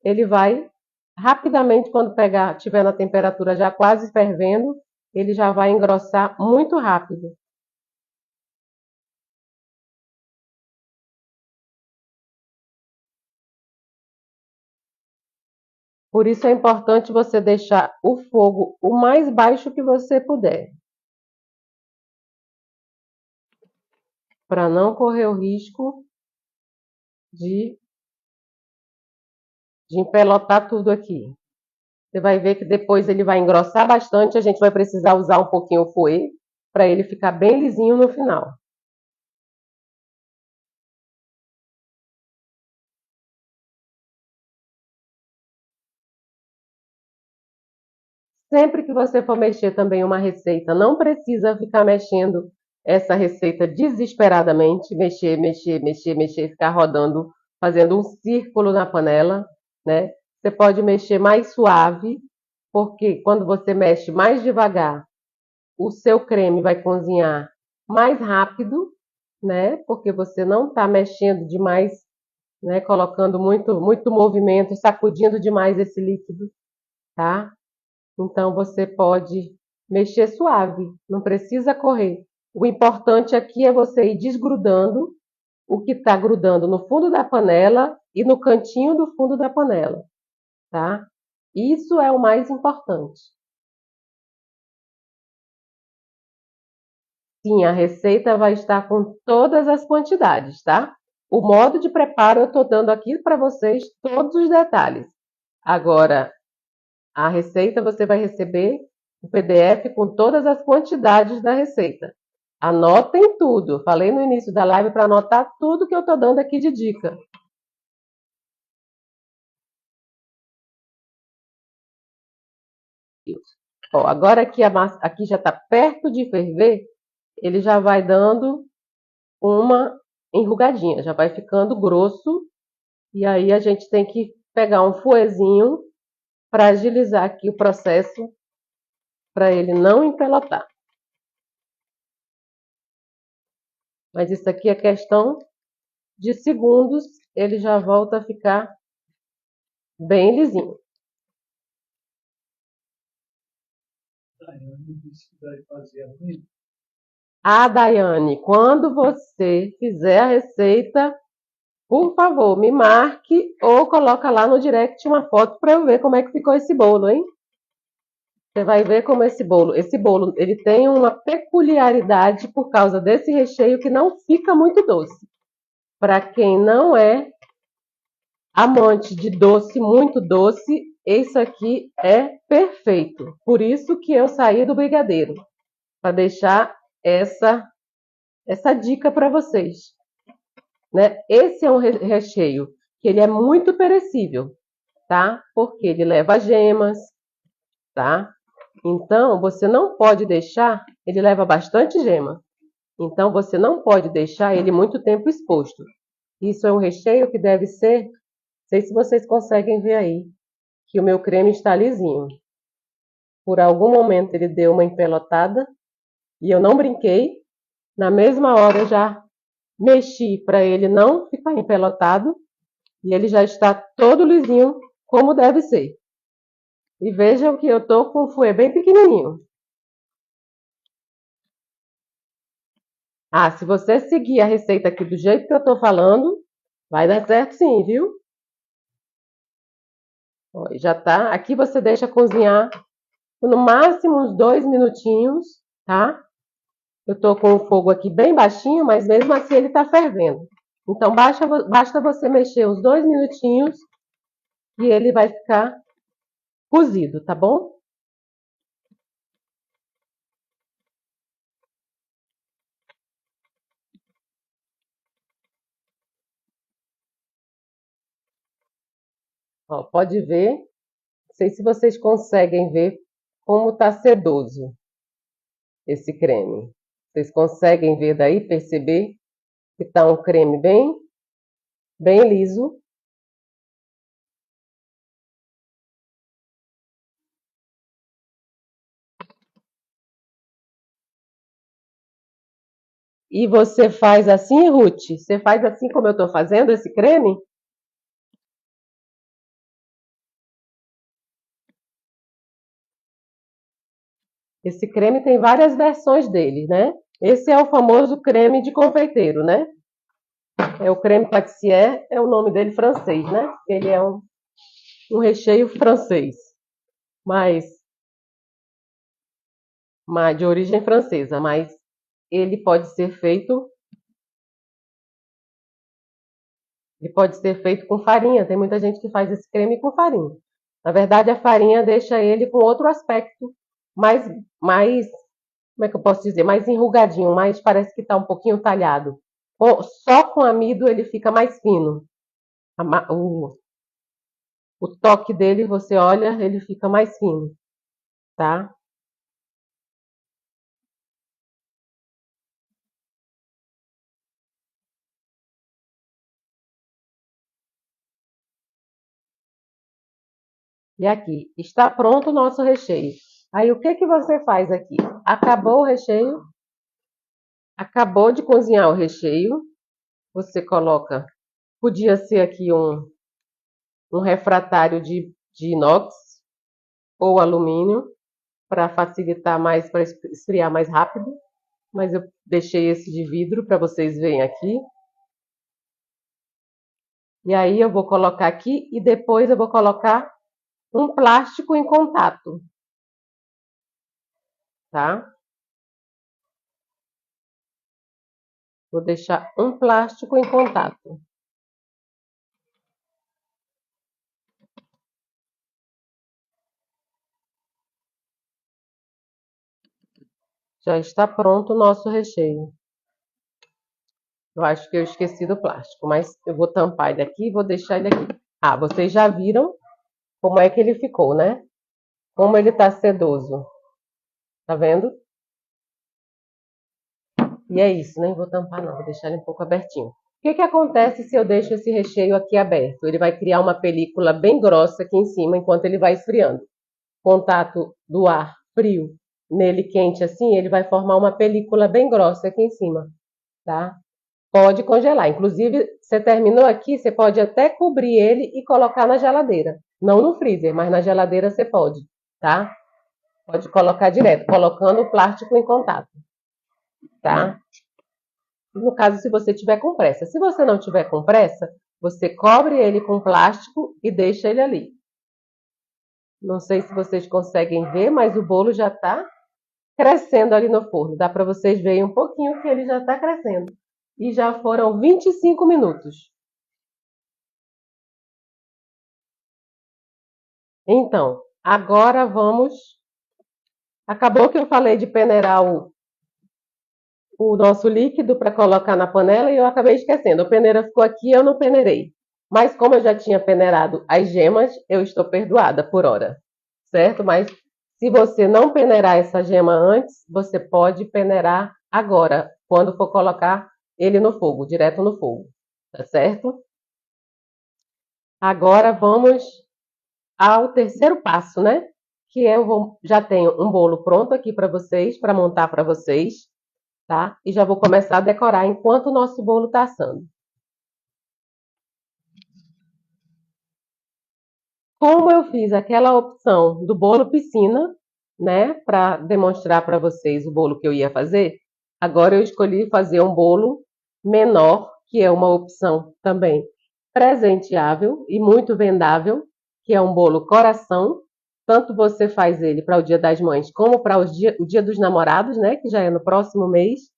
A: ele vai rapidamente, quando tiver na temperatura já quase fervendo, ele já vai engrossar muito rápido. Por isso é importante você deixar o fogo o mais baixo que você puder, para não correr o risco de empelotar tudo aqui. Você vai ver que depois ele vai engrossar bastante, a gente vai precisar usar um pouquinho o fouet para ele ficar bem lisinho no final. Sempre que você for mexer também uma receita, não precisa ficar mexendo essa receita desesperadamente, mexer, ficar rodando, fazendo um círculo na panela, né? Você pode mexer mais suave, porque quando você mexe mais devagar, o seu creme vai cozinhar mais rápido, né? Porque você não está mexendo demais, né? Colocando muito movimento, sacudindo demais esse líquido, tá? Então você pode mexer suave, não precisa correr. O importante aqui é você ir desgrudando o que está grudando no fundo da panela e no cantinho do fundo da panela, tá? Isso é o mais importante. Sim, a receita vai estar com todas as quantidades, tá? O modo de preparo eu estou dando aqui para vocês todos os detalhes. Agora, a receita você vai receber o PDF com todas as quantidades da receita. Anotem tudo. Falei no início da live para anotar tudo que eu estou dando aqui de dica. Ó, agora que a massa aqui já está perto de ferver, ele já vai dando uma enrugadinha, já vai ficando grosso. E aí a gente tem que pegar um fouetzinho para agilizar aqui o processo, para ele não empelotar. Mas isso aqui é questão de segundos, ele já volta a ficar bem lisinho. Daiane, quando você fizer a receita, por favor, me marque ou coloca lá no direct uma foto para eu ver como é que ficou esse bolo, hein? Você vai ver como esse bolo, ele tem uma peculiaridade por causa desse recheio que não fica muito doce. Para quem não é amante de doce, muito doce, esse aqui é perfeito. Por isso que eu saí do brigadeiro, para deixar essa dica para vocês, né? Esse é um recheio que ele é muito perecível, tá? Porque ele leva gemas, tá? Então, você não pode deixar, ele leva bastante gema. Então, você não pode deixar ele muito tempo exposto. Isso é um recheio que deve ser, não sei se vocês conseguem ver aí, que o meu creme está lisinho. Por algum momento ele deu uma empelotada e eu não brinquei. Na mesma hora eu já mexi para ele não ficar empelotado e ele já está todo lisinho como deve ser. E vejam que eu tô com o fouet bem pequenininho. Se você seguir a receita aqui do jeito que eu tô falando, vai dar certo sim, viu? Ó, já tá. Aqui você deixa cozinhar no máximo uns 2 minutinhos, tá? Eu tô com o fogo aqui bem baixinho, mas mesmo assim ele tá fervendo. Então basta você mexer uns 2 minutinhos e ele vai ficar cozido, tá bom? Ó, pode ver. Não sei se vocês conseguem ver como tá sedoso esse creme. Vocês conseguem ver daí, perceber que tá um creme bem liso. E você faz assim, Ruth? Você faz assim como eu estou fazendo esse creme? Esse creme tem várias versões dele, né? Esse é o famoso creme de confeiteiro, né? É o creme pâtissier, é o nome dele francês, né? Ele é um recheio francês, mas de origem francesa, mas ele pode ser feito com farinha. Tem muita gente que faz esse creme com farinha. Na verdade, a farinha deixa ele com outro aspecto mais, como é que eu posso dizer, mais enrugadinho, mais parece que está um pouquinho talhado. Só com amido ele fica mais fino. O toque dele, você olha, ele fica mais fino, tá? E aqui, está pronto o nosso recheio. Aí, o que que você faz aqui? Acabou o recheio, acabou de cozinhar o recheio, você coloca, podia ser aqui um refratário de inox ou alumínio, para facilitar mais, para esfriar mais rápido, mas eu deixei esse de vidro para vocês verem aqui. E aí eu vou colocar aqui e depois eu vou colocar um plástico em contato, tá? Vou deixar um plástico em contato. Já está pronto o nosso recheio. Eu acho que eu esqueci do plástico, mas eu vou tampar ele aqui e vou deixar ele aqui. Ah, vocês já viram como é que ele ficou, né? Como ele tá sedoso. Tá vendo? E é isso, nem vou tampar não, vou deixar ele um pouco abertinho. O que que acontece se eu deixo esse recheio aqui aberto? Ele vai criar uma película bem grossa aqui em cima enquanto ele vai esfriando. Contato do ar frio nele quente assim, ele vai formar uma película bem grossa aqui em cima, tá? Pode congelar. Inclusive, você terminou aqui, você pode até cobrir ele e colocar na geladeira. Não no freezer, mas na geladeira você pode, tá? Pode colocar direto, colocando o plástico em contato, tá? No caso, se você tiver com pressa. Se você não tiver com pressa, você cobre ele com plástico e deixa ele ali. Não sei se vocês conseguem ver, mas o bolo já está crescendo ali no forno. Dá para vocês verem um pouquinho que ele já está crescendo. E já foram 25 minutos. Então, agora vamos. Acabou que eu falei de peneirar o nosso líquido para colocar na panela e eu acabei esquecendo. A peneira ficou aqui e eu não peneirei. Mas como eu já tinha peneirado as gemas, eu estou perdoada por hora, certo? Mas se você não peneirar essa gema antes, você pode peneirar agora, quando for colocar ele no fogo, direto no fogo, tá certo? Agora vamos ao terceiro passo, né? Que já tenho um bolo pronto aqui para vocês, para montar para vocês, tá? E já vou começar a decorar enquanto o nosso bolo está assando. Como eu fiz aquela opção do bolo piscina, né, para demonstrar para vocês o bolo que eu ia fazer, agora eu escolhi fazer um bolo menor, que é uma opção também presenteável e muito vendável, que é um bolo coração. Tanto você faz ele para o Dia das Mães, como para o Dia dos Namorados, né, que já é no próximo mês.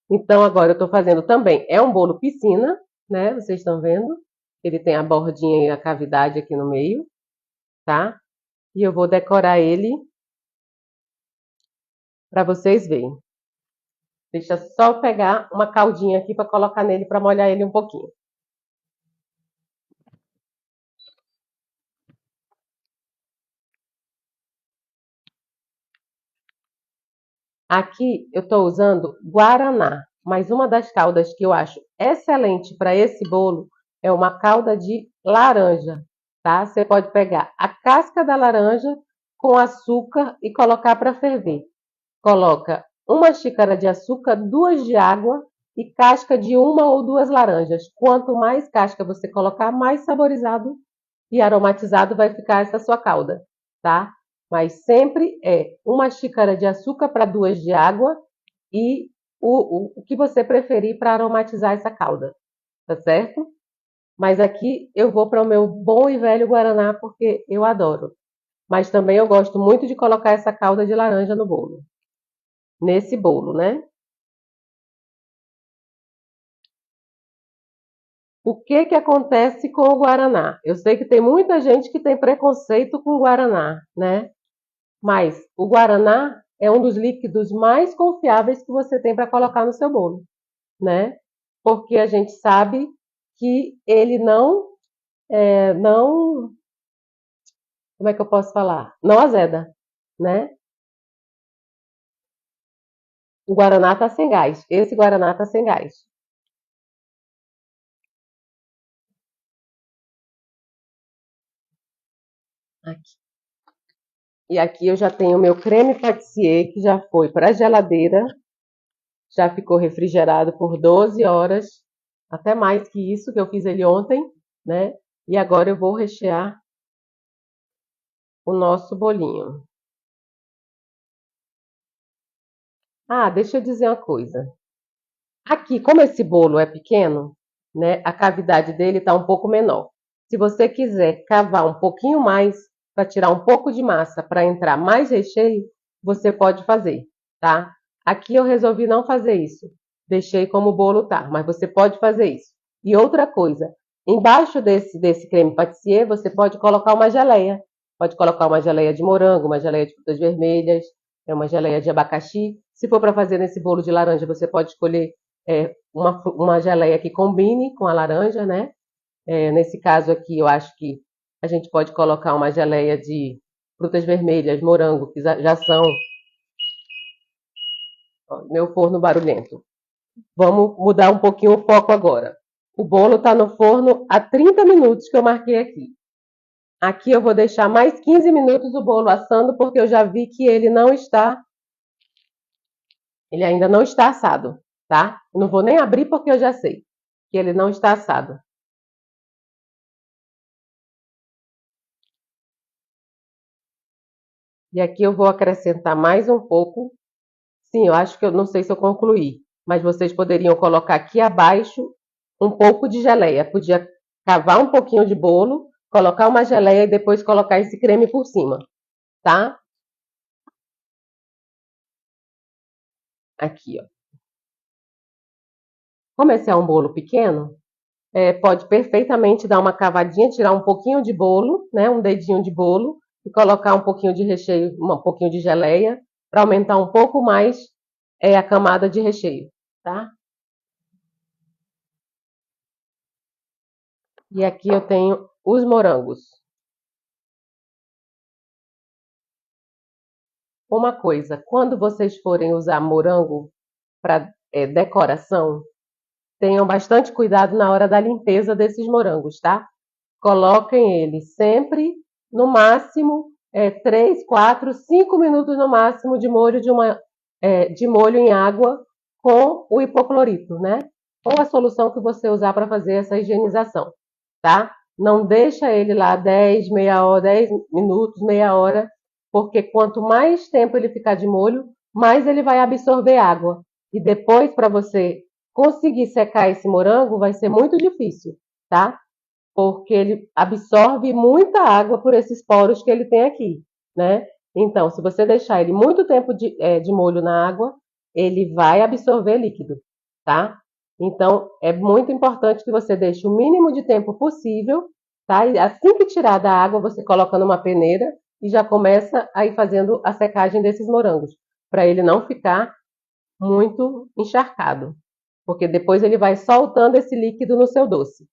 A: Então agora eu estou fazendo também, é um bolo piscina, né, vocês estão vendo? Ele tem a bordinha e a cavidade aqui no meio, tá? E eu vou decorar ele para vocês verem. Deixa só eu pegar uma caldinha aqui para colocar nele para molhar ele um pouquinho. Aqui eu estou usando guaraná, mas uma das caldas que eu acho excelente para esse bolo é uma calda de laranja, tá? Você pode pegar a casca da laranja com açúcar e colocar para ferver. Coloca uma xícara de açúcar, 2 de água e casca de uma ou duas laranjas. Quanto mais casca você colocar, mais saborizado e aromatizado vai ficar essa sua calda, tá? Mas sempre é uma xícara de açúcar para 2 de água e o que você preferir para aromatizar essa calda, tá certo? Mas aqui eu vou para o meu bom e velho guaraná porque eu adoro. Mas também eu gosto muito de colocar essa calda de laranja no bolo. Nesse bolo, né? O que que acontece com o guaraná? Eu sei que tem muita gente que tem preconceito com o guaraná, né? Mas o guaraná é um dos líquidos mais confiáveis que você tem para colocar no seu bolo, né? Porque a gente sabe que ele não, como é que eu posso falar? Não azeda, né? O guaraná tá sem gás. Esse guaraná tá sem gás. Aqui. E aqui eu já tenho o meu creme patissier que já foi para a geladeira, já ficou refrigerado por 12 horas, até mais que isso, que eu fiz ele ontem, né? E agora eu vou rechear o nosso bolinho. Ah, deixa eu dizer uma coisa. Aqui, como esse bolo é pequeno, né, a cavidade dele está um pouco menor. Se você quiser cavar um pouquinho mais para tirar um pouco de massa, para entrar mais recheio, você pode fazer, tá? Aqui eu resolvi não fazer isso. Deixei como o bolo tá, mas você pode fazer isso. E outra coisa, embaixo desse creme pâtissier, você pode colocar uma geleia. Pode colocar uma geleia de morango, uma geleia de frutas vermelhas, uma geleia de abacaxi. Se for para fazer nesse bolo de laranja, você pode escolher uma geleia que combine com a laranja, né? Nesse caso aqui, eu acho que a gente pode colocar uma geleia de frutas vermelhas, morango, que já são... Ó, meu forno barulhento. Vamos mudar um pouquinho o foco agora. O bolo está no forno há 30 minutos que eu marquei aqui. Aqui eu vou deixar mais 15 minutos o bolo assando, porque eu já vi que ele ainda não está assado, tá? Eu não vou nem abrir porque eu já sei que ele não está assado. E aqui eu vou acrescentar mais um pouco. Sim, eu acho que eu não sei se eu concluí, mas vocês poderiam colocar aqui abaixo um pouco de geleia. Podia cavar um pouquinho de bolo, colocar uma geleia e depois colocar esse creme por cima, tá? Aqui, ó. Como esse é um bolo pequeno, pode perfeitamente dar uma cavadinha, tirar um pouquinho de bolo, né, um dedinho de bolo, e colocar um pouquinho de recheio, um pouquinho de geleia, para aumentar um pouco mais a camada de recheio, tá? E aqui eu tenho os morangos. Uma coisa, quando vocês forem usar morango para decoração, tenham bastante cuidado na hora da limpeza desses morangos, tá? Coloquem eles sempre, no máximo, 3, 4, 5 minutos no máximo de molho de molho em água com o hipoclorito, né? Ou a solução que você usar para fazer essa higienização, tá? Não deixa ele lá 10, meia hora, 10 minutos, meia hora, porque quanto mais tempo ele ficar de molho, mais ele vai absorver água. E depois, para você conseguir secar esse morango, vai ser muito difícil, tá? Porque ele absorve muita água por esses poros que ele tem aqui, né? Então, se você deixar ele muito tempo de molho na água, ele vai absorver líquido, tá? Então, é muito importante que você deixe o mínimo de tempo possível, tá? E assim que tirar da água, você coloca numa peneira e já começa a ir fazendo a secagem desses morangos, para ele não ficar muito encharcado, porque depois ele vai soltando esse líquido no seu doce.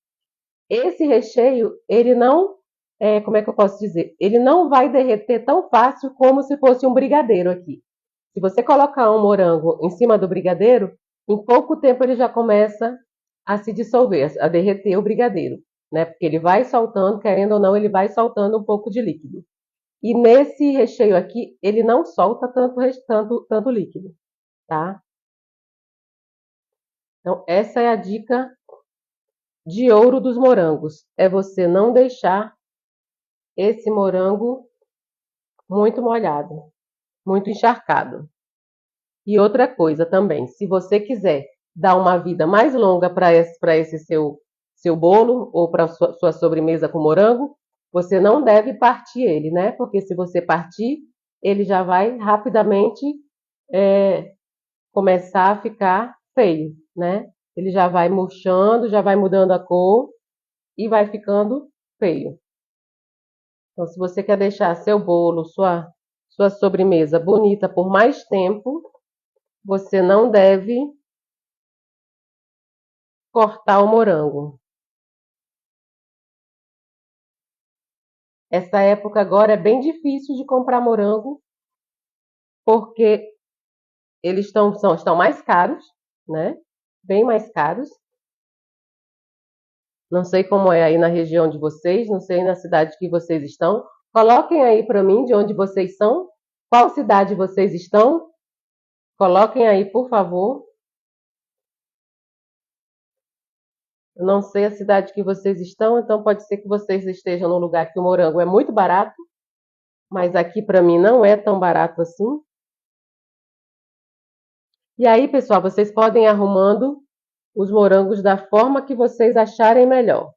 A: Esse recheio, ele não, como é que eu posso dizer? Ele não vai derreter tão fácil como se fosse um brigadeiro aqui. Se você colocar um morango em cima do brigadeiro, em pouco tempo ele já começa a se dissolver, a derreter o brigadeiro, né? Porque ele vai soltando, querendo ou não, ele vai soltando um pouco de líquido. E nesse recheio aqui, ele não solta tanto líquido, tá? Então, essa é a dica de ouro dos morangos. É você não deixar esse morango muito molhado, muito encharcado. E outra coisa também, se você quiser dar uma vida mais longa para esse seu bolo ou para sua sobremesa com morango, você não deve partir ele, né? Porque se você partir, ele já vai rapidamente começar a ficar feio, né? Ele já vai murchando, já vai mudando a cor e vai ficando feio. Então, se você quer deixar seu bolo, sua sobremesa bonita por mais tempo, você não deve cortar o morango. Essa época agora é bem difícil de comprar morango, porque eles estão mais caros, né? Bem mais caros. Não sei como é aí na região de vocês, não sei na cidade que vocês estão. Coloquem aí para mim de onde vocês são, qual cidade vocês estão. Coloquem aí, por favor. Eu não sei a cidade que vocês estão, então pode ser que vocês estejam num lugar que o morango é muito barato, mas aqui para mim não é tão barato assim. E aí, pessoal, vocês podem ir arrumando os morangos da forma que vocês acharem melhor.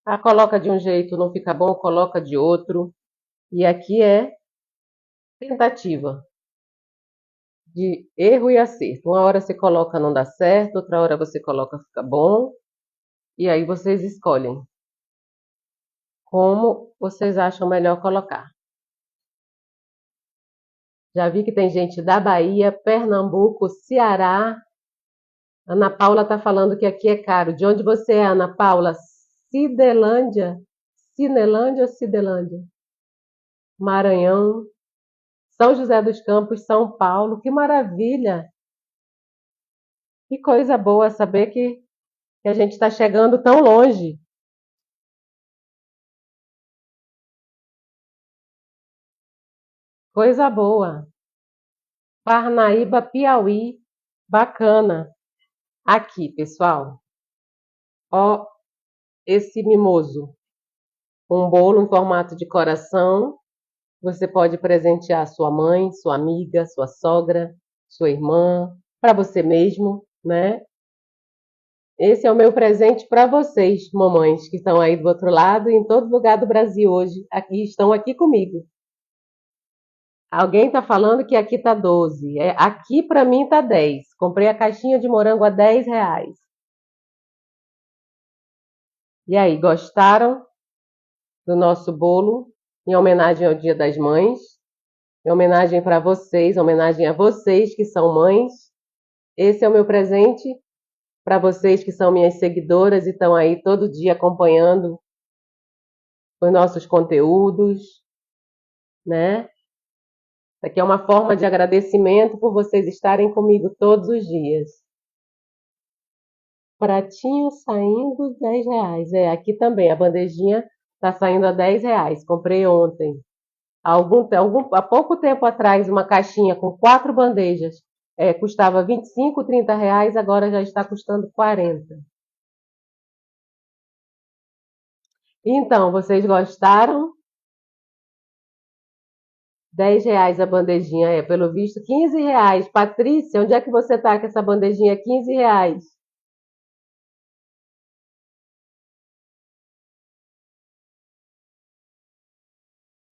A: Ah, coloca de um jeito, não fica bom, coloca de outro. E aqui é tentativa de erro e acerto. Uma hora você coloca não dá certo, outra hora você coloca fica bom, e aí vocês escolhem como vocês acham melhor colocar. Já vi que tem gente da Bahia, Pernambuco, Ceará. Ana Paula está falando que aqui é caro. De onde você é, Ana Paula? Cidelândia? Cinelândia ou Cidelândia? Maranhão, São José dos Campos, São Paulo. Que maravilha! Que coisa boa saber que a gente está chegando tão longe. Coisa boa. Parnaíba, Piauí. Bacana. Aqui, pessoal. Ó, esse mimoso. Um bolo em formato de coração. Você pode presentear sua mãe, sua amiga, sua sogra, sua irmã, para você mesmo, né? Esse é o meu presente para vocês, mamães, que estão aí do outro lado e em todo lugar do Brasil hoje, aqui estão aqui comigo. Alguém está falando que aqui tá 12. Aqui para mim tá 10. Comprei a caixinha de morango a R$ 10. E aí, gostaram do nosso bolo em homenagem ao Dia das Mães? Em homenagem para vocês, em homenagem a vocês que são mães. Esse é o meu presente para vocês que são minhas seguidoras e estão aí todo dia acompanhando os nossos conteúdos, né? Isso aqui é uma forma de agradecimento por vocês estarem comigo todos os dias. Pratinho saindo R$ 10. Aqui também a bandejinha está saindo a R$ 10. Comprei ontem. Há pouco tempo atrás, uma caixinha com 4 bandejas custava 25, R$ 30, agora já está custando 40. Então, vocês gostaram? R$ 10 a bandejinha, pelo visto, R$ 15. Patrícia, onde é que você tá com essa bandejinha? R$ 15.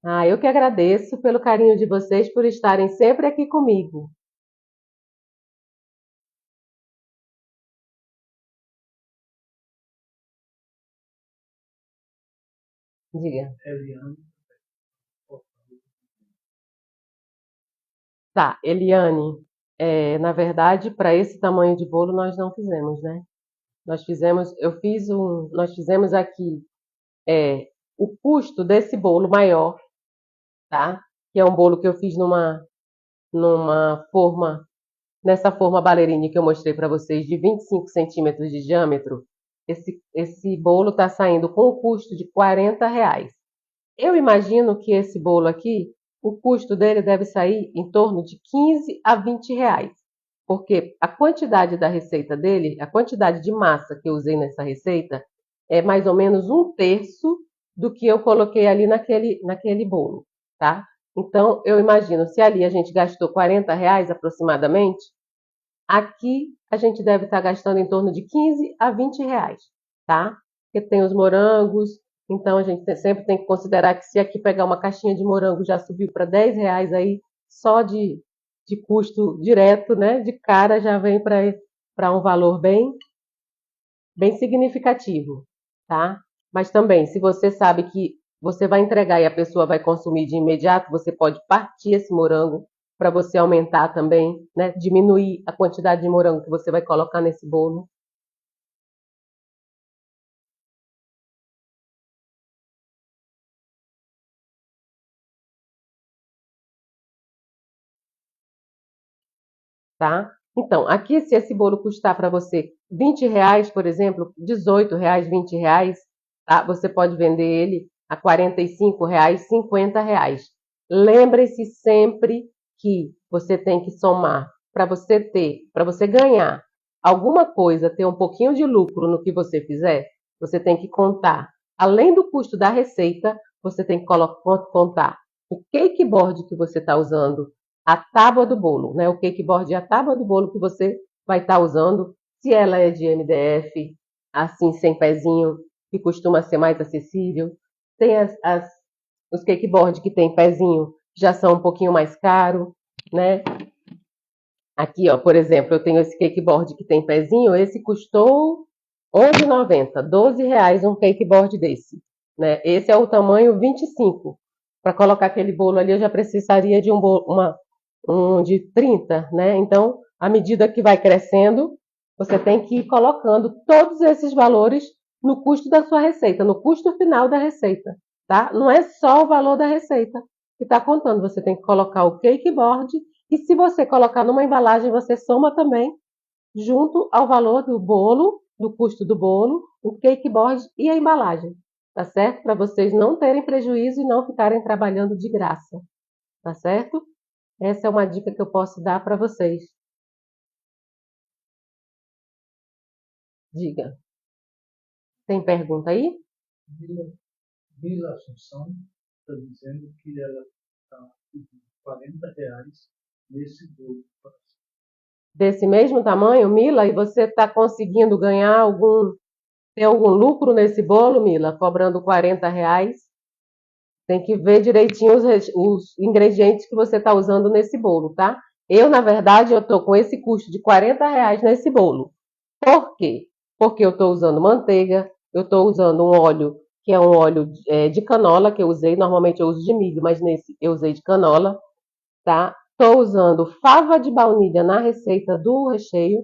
A: Ah, eu que agradeço pelo carinho de vocês, por estarem sempre aqui comigo. Diga. Tá, Eliane, na verdade, para esse tamanho de bolo nós não fizemos, né? Nós fizemos aqui o custo desse bolo maior, tá? Que é um bolo que eu fiz numa forma, nessa forma bailarina que eu mostrei para vocês, de 25 centímetros de diâmetro. Esse bolo está saindo com um custo de R$ 40. Eu imagino que esse bolo aqui, o custo dele deve sair em torno de 15 a R$ 20, porque a quantidade da receita dele, a quantidade de massa que eu usei nessa receita, é mais ou menos um terço do que eu coloquei ali naquele bolo, tá? Então, eu imagino, se ali a gente gastou R$ 40 aproximadamente, aqui a gente deve estar gastando em torno de 15 a R$ 20, tá? Porque tem os morangos, então a gente sempre tem que considerar que se aqui pegar uma caixinha de morango já subiu para R$ 10 aí, só de custo direto, né? De cara já vem para um valor bem significativo, tá? Mas também, se você sabe que você vai entregar e a pessoa vai consumir de imediato, você pode partir esse morango para você aumentar também, né? Diminuir a quantidade de morango que você vai colocar nesse bolo, tá? Então, aqui se esse bolo custar para você R$ 20, por exemplo, R$ 18, R$ 20, tá? Você pode vender ele a R$ 45, R$ 50. Lembre-se sempre que você tem que somar para você ganhar alguma coisa, ter um pouquinho de lucro no que você fizer, você tem que contar. Além do custo da receita, você tem que contar o cake board que você está usando, a tábua do bolo, né? O cake board é a tábua do bolo que você vai estar usando, se ela é de MDF, assim, sem pezinho, que costuma ser mais acessível. Tem Os cakeboard que tem pezinho já são um pouquinho mais caros, né? Aqui, ó, por exemplo, eu tenho esse cakeboard que tem pezinho, esse custou R$ 11,90, R$ 12 um cakeboard desse, né? Esse é o tamanho 25. Para colocar aquele bolo ali, eu já precisaria de um de 30, né? Então, à medida que vai crescendo, você tem que ir colocando todos esses valores no custo da sua receita, no custo final da receita, tá? Não é só o valor da receita que está contando, você tem que colocar o cakeboard e se você colocar numa embalagem, você soma também, junto ao valor do bolo, do custo do bolo, o cakeboard e a embalagem, tá certo? Para vocês não terem prejuízo e não ficarem trabalhando de graça, tá certo? Essa é uma dica que eu posso dar para vocês. Diga. Tem pergunta aí?
B: Vila Assunção está dizendo que ela está pedindo R$ 40 nesse bolo.
A: Desse mesmo tamanho, Mila, e você está conseguindo ganhar ter algum lucro nesse bolo, Mila, cobrando R$ 40? Tem que ver direitinho os ingredientes que você está usando nesse bolo, tá? Eu, na verdade, eu estou com esse custo de R$ 40 nesse bolo. Por quê? Porque eu estou usando manteiga, eu estou usando um óleo, que é um óleo de canola, que eu usei. Normalmente eu uso de milho, mas nesse eu usei de canola, tá? Estou usando fava de baunilha na receita do recheio,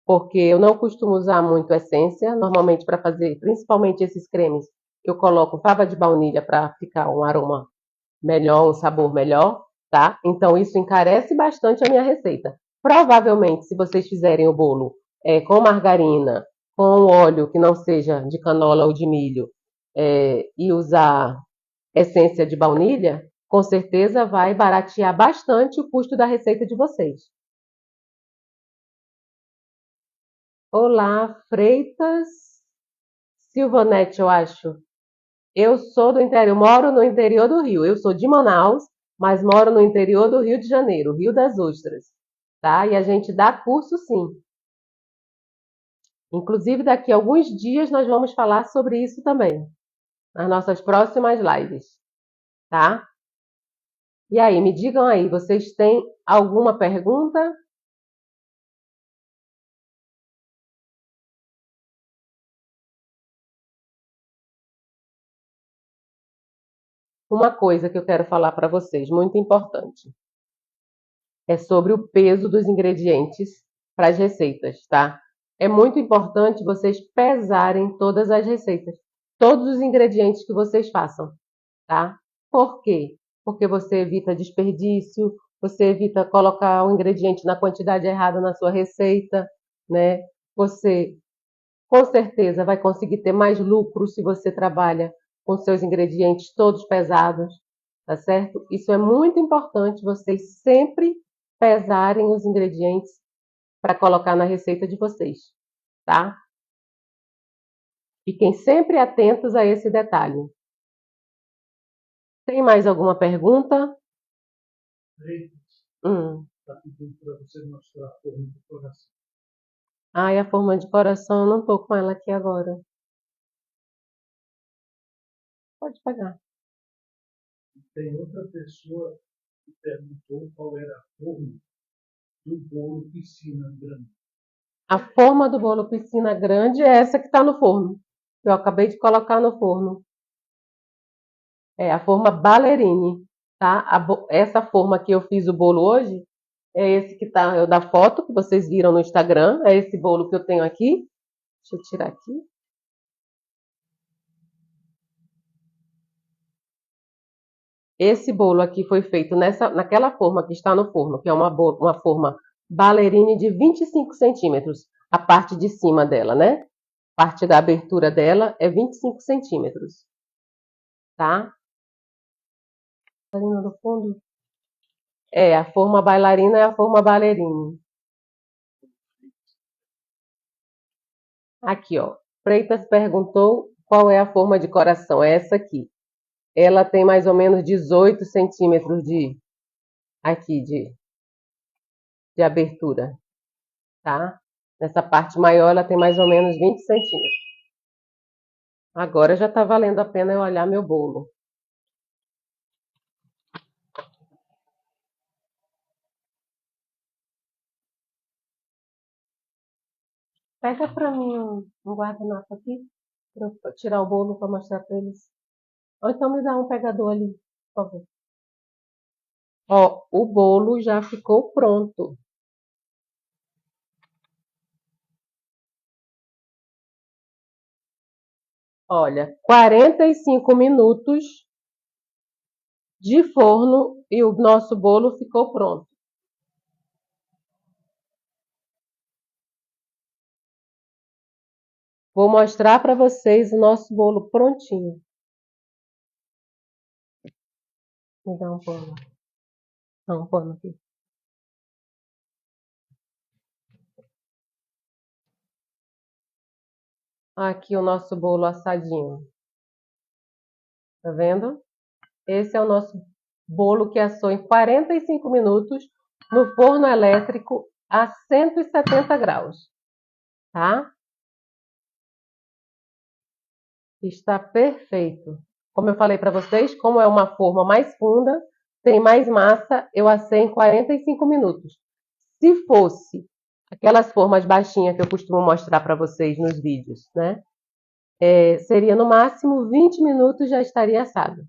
A: porque eu não costumo usar muito essência. Normalmente, para fazer, principalmente esses cremes, eu coloco fava de baunilha para ficar um aroma melhor, um sabor melhor, tá? Então, isso encarece bastante a minha receita. Provavelmente, se vocês fizerem o bolo com margarina, com óleo que não seja de canola ou de milho, e usar essência de baunilha, com certeza vai baratear bastante o custo da receita de vocês. Olá, Freitas Silvanete, eu acho. Eu sou do interior, moro no interior do Rio. Eu sou de Manaus, mas moro no interior do Rio de Janeiro, Rio das Ostras, tá? E a gente dá curso sim. Inclusive, daqui a alguns dias nós vamos falar sobre isso também, nas nossas próximas lives, tá? E aí, me digam aí, vocês têm alguma pergunta? Uma coisa que eu quero falar para vocês, muito importante, é sobre o peso dos ingredientes para as receitas, tá? É muito importante vocês pesarem todas as receitas, todos os ingredientes que vocês façam, tá? Por quê? Porque você evita desperdício, você evita colocar o ingrediente na quantidade errada na sua receita, né? Você com certeza vai conseguir ter mais lucro se você trabalha com seus ingredientes todos pesados, tá certo? Isso é muito importante vocês sempre pesarem os ingredientes para colocar na receita de vocês, tá? Fiquem sempre atentos a esse detalhe. Tem mais alguma pergunta?
B: Está pedindo para você mostrar a forma de coração.
A: Ai, a forma de coração, eu não tô com ela aqui agora. Pode pegar.
B: Tem outra pessoa que perguntou qual era a forma do bolo piscina grande.
A: A forma do bolo piscina grande é essa que está no forno. Eu acabei de colocar no forno. É a forma ballerine, tá? Essa forma que eu fiz o bolo hoje é esse que tá, é o da foto que vocês viram no Instagram. É esse bolo que eu tenho aqui. Deixa eu tirar aqui. Esse bolo aqui foi feito naquela forma que está no forno, que é uma forma ballerine de 25 centímetros. A parte de cima dela, né? A parte da abertura dela é 25 centímetros. Tá? Bailarina do fundo? É, a forma bailarina é a forma ballerine. Aqui, ó. Freitas perguntou qual é a forma de coração. É essa aqui. Ela tem mais ou menos 18 centímetros aqui de abertura, tá? Nessa parte maior ela tem mais ou menos 20 centímetros. Agora já está valendo a pena eu olhar meu bolo. Pega pra mim um guardanapo aqui, pra eu tirar o bolo pra mostrar pra eles. Ou então me dá um pegador ali, por favor. Ó, o bolo já ficou pronto. Olha, 45 minutos de forno e o nosso bolo ficou pronto. Vou mostrar para vocês o nosso bolo prontinho. Me dá um pano. Dá um pano aqui. Aqui o nosso bolo assadinho. Tá vendo? Esse é o nosso bolo que assou em 45 minutos no forno elétrico a 170 graus. Tá? Está perfeito. Como eu falei para vocês, como é uma forma mais funda, tem mais massa, eu assei em 45 minutos. Se fosse aquelas formas baixinhas que eu costumo mostrar para vocês nos vídeos, né? Seria no máximo 20 minutos já estaria assado.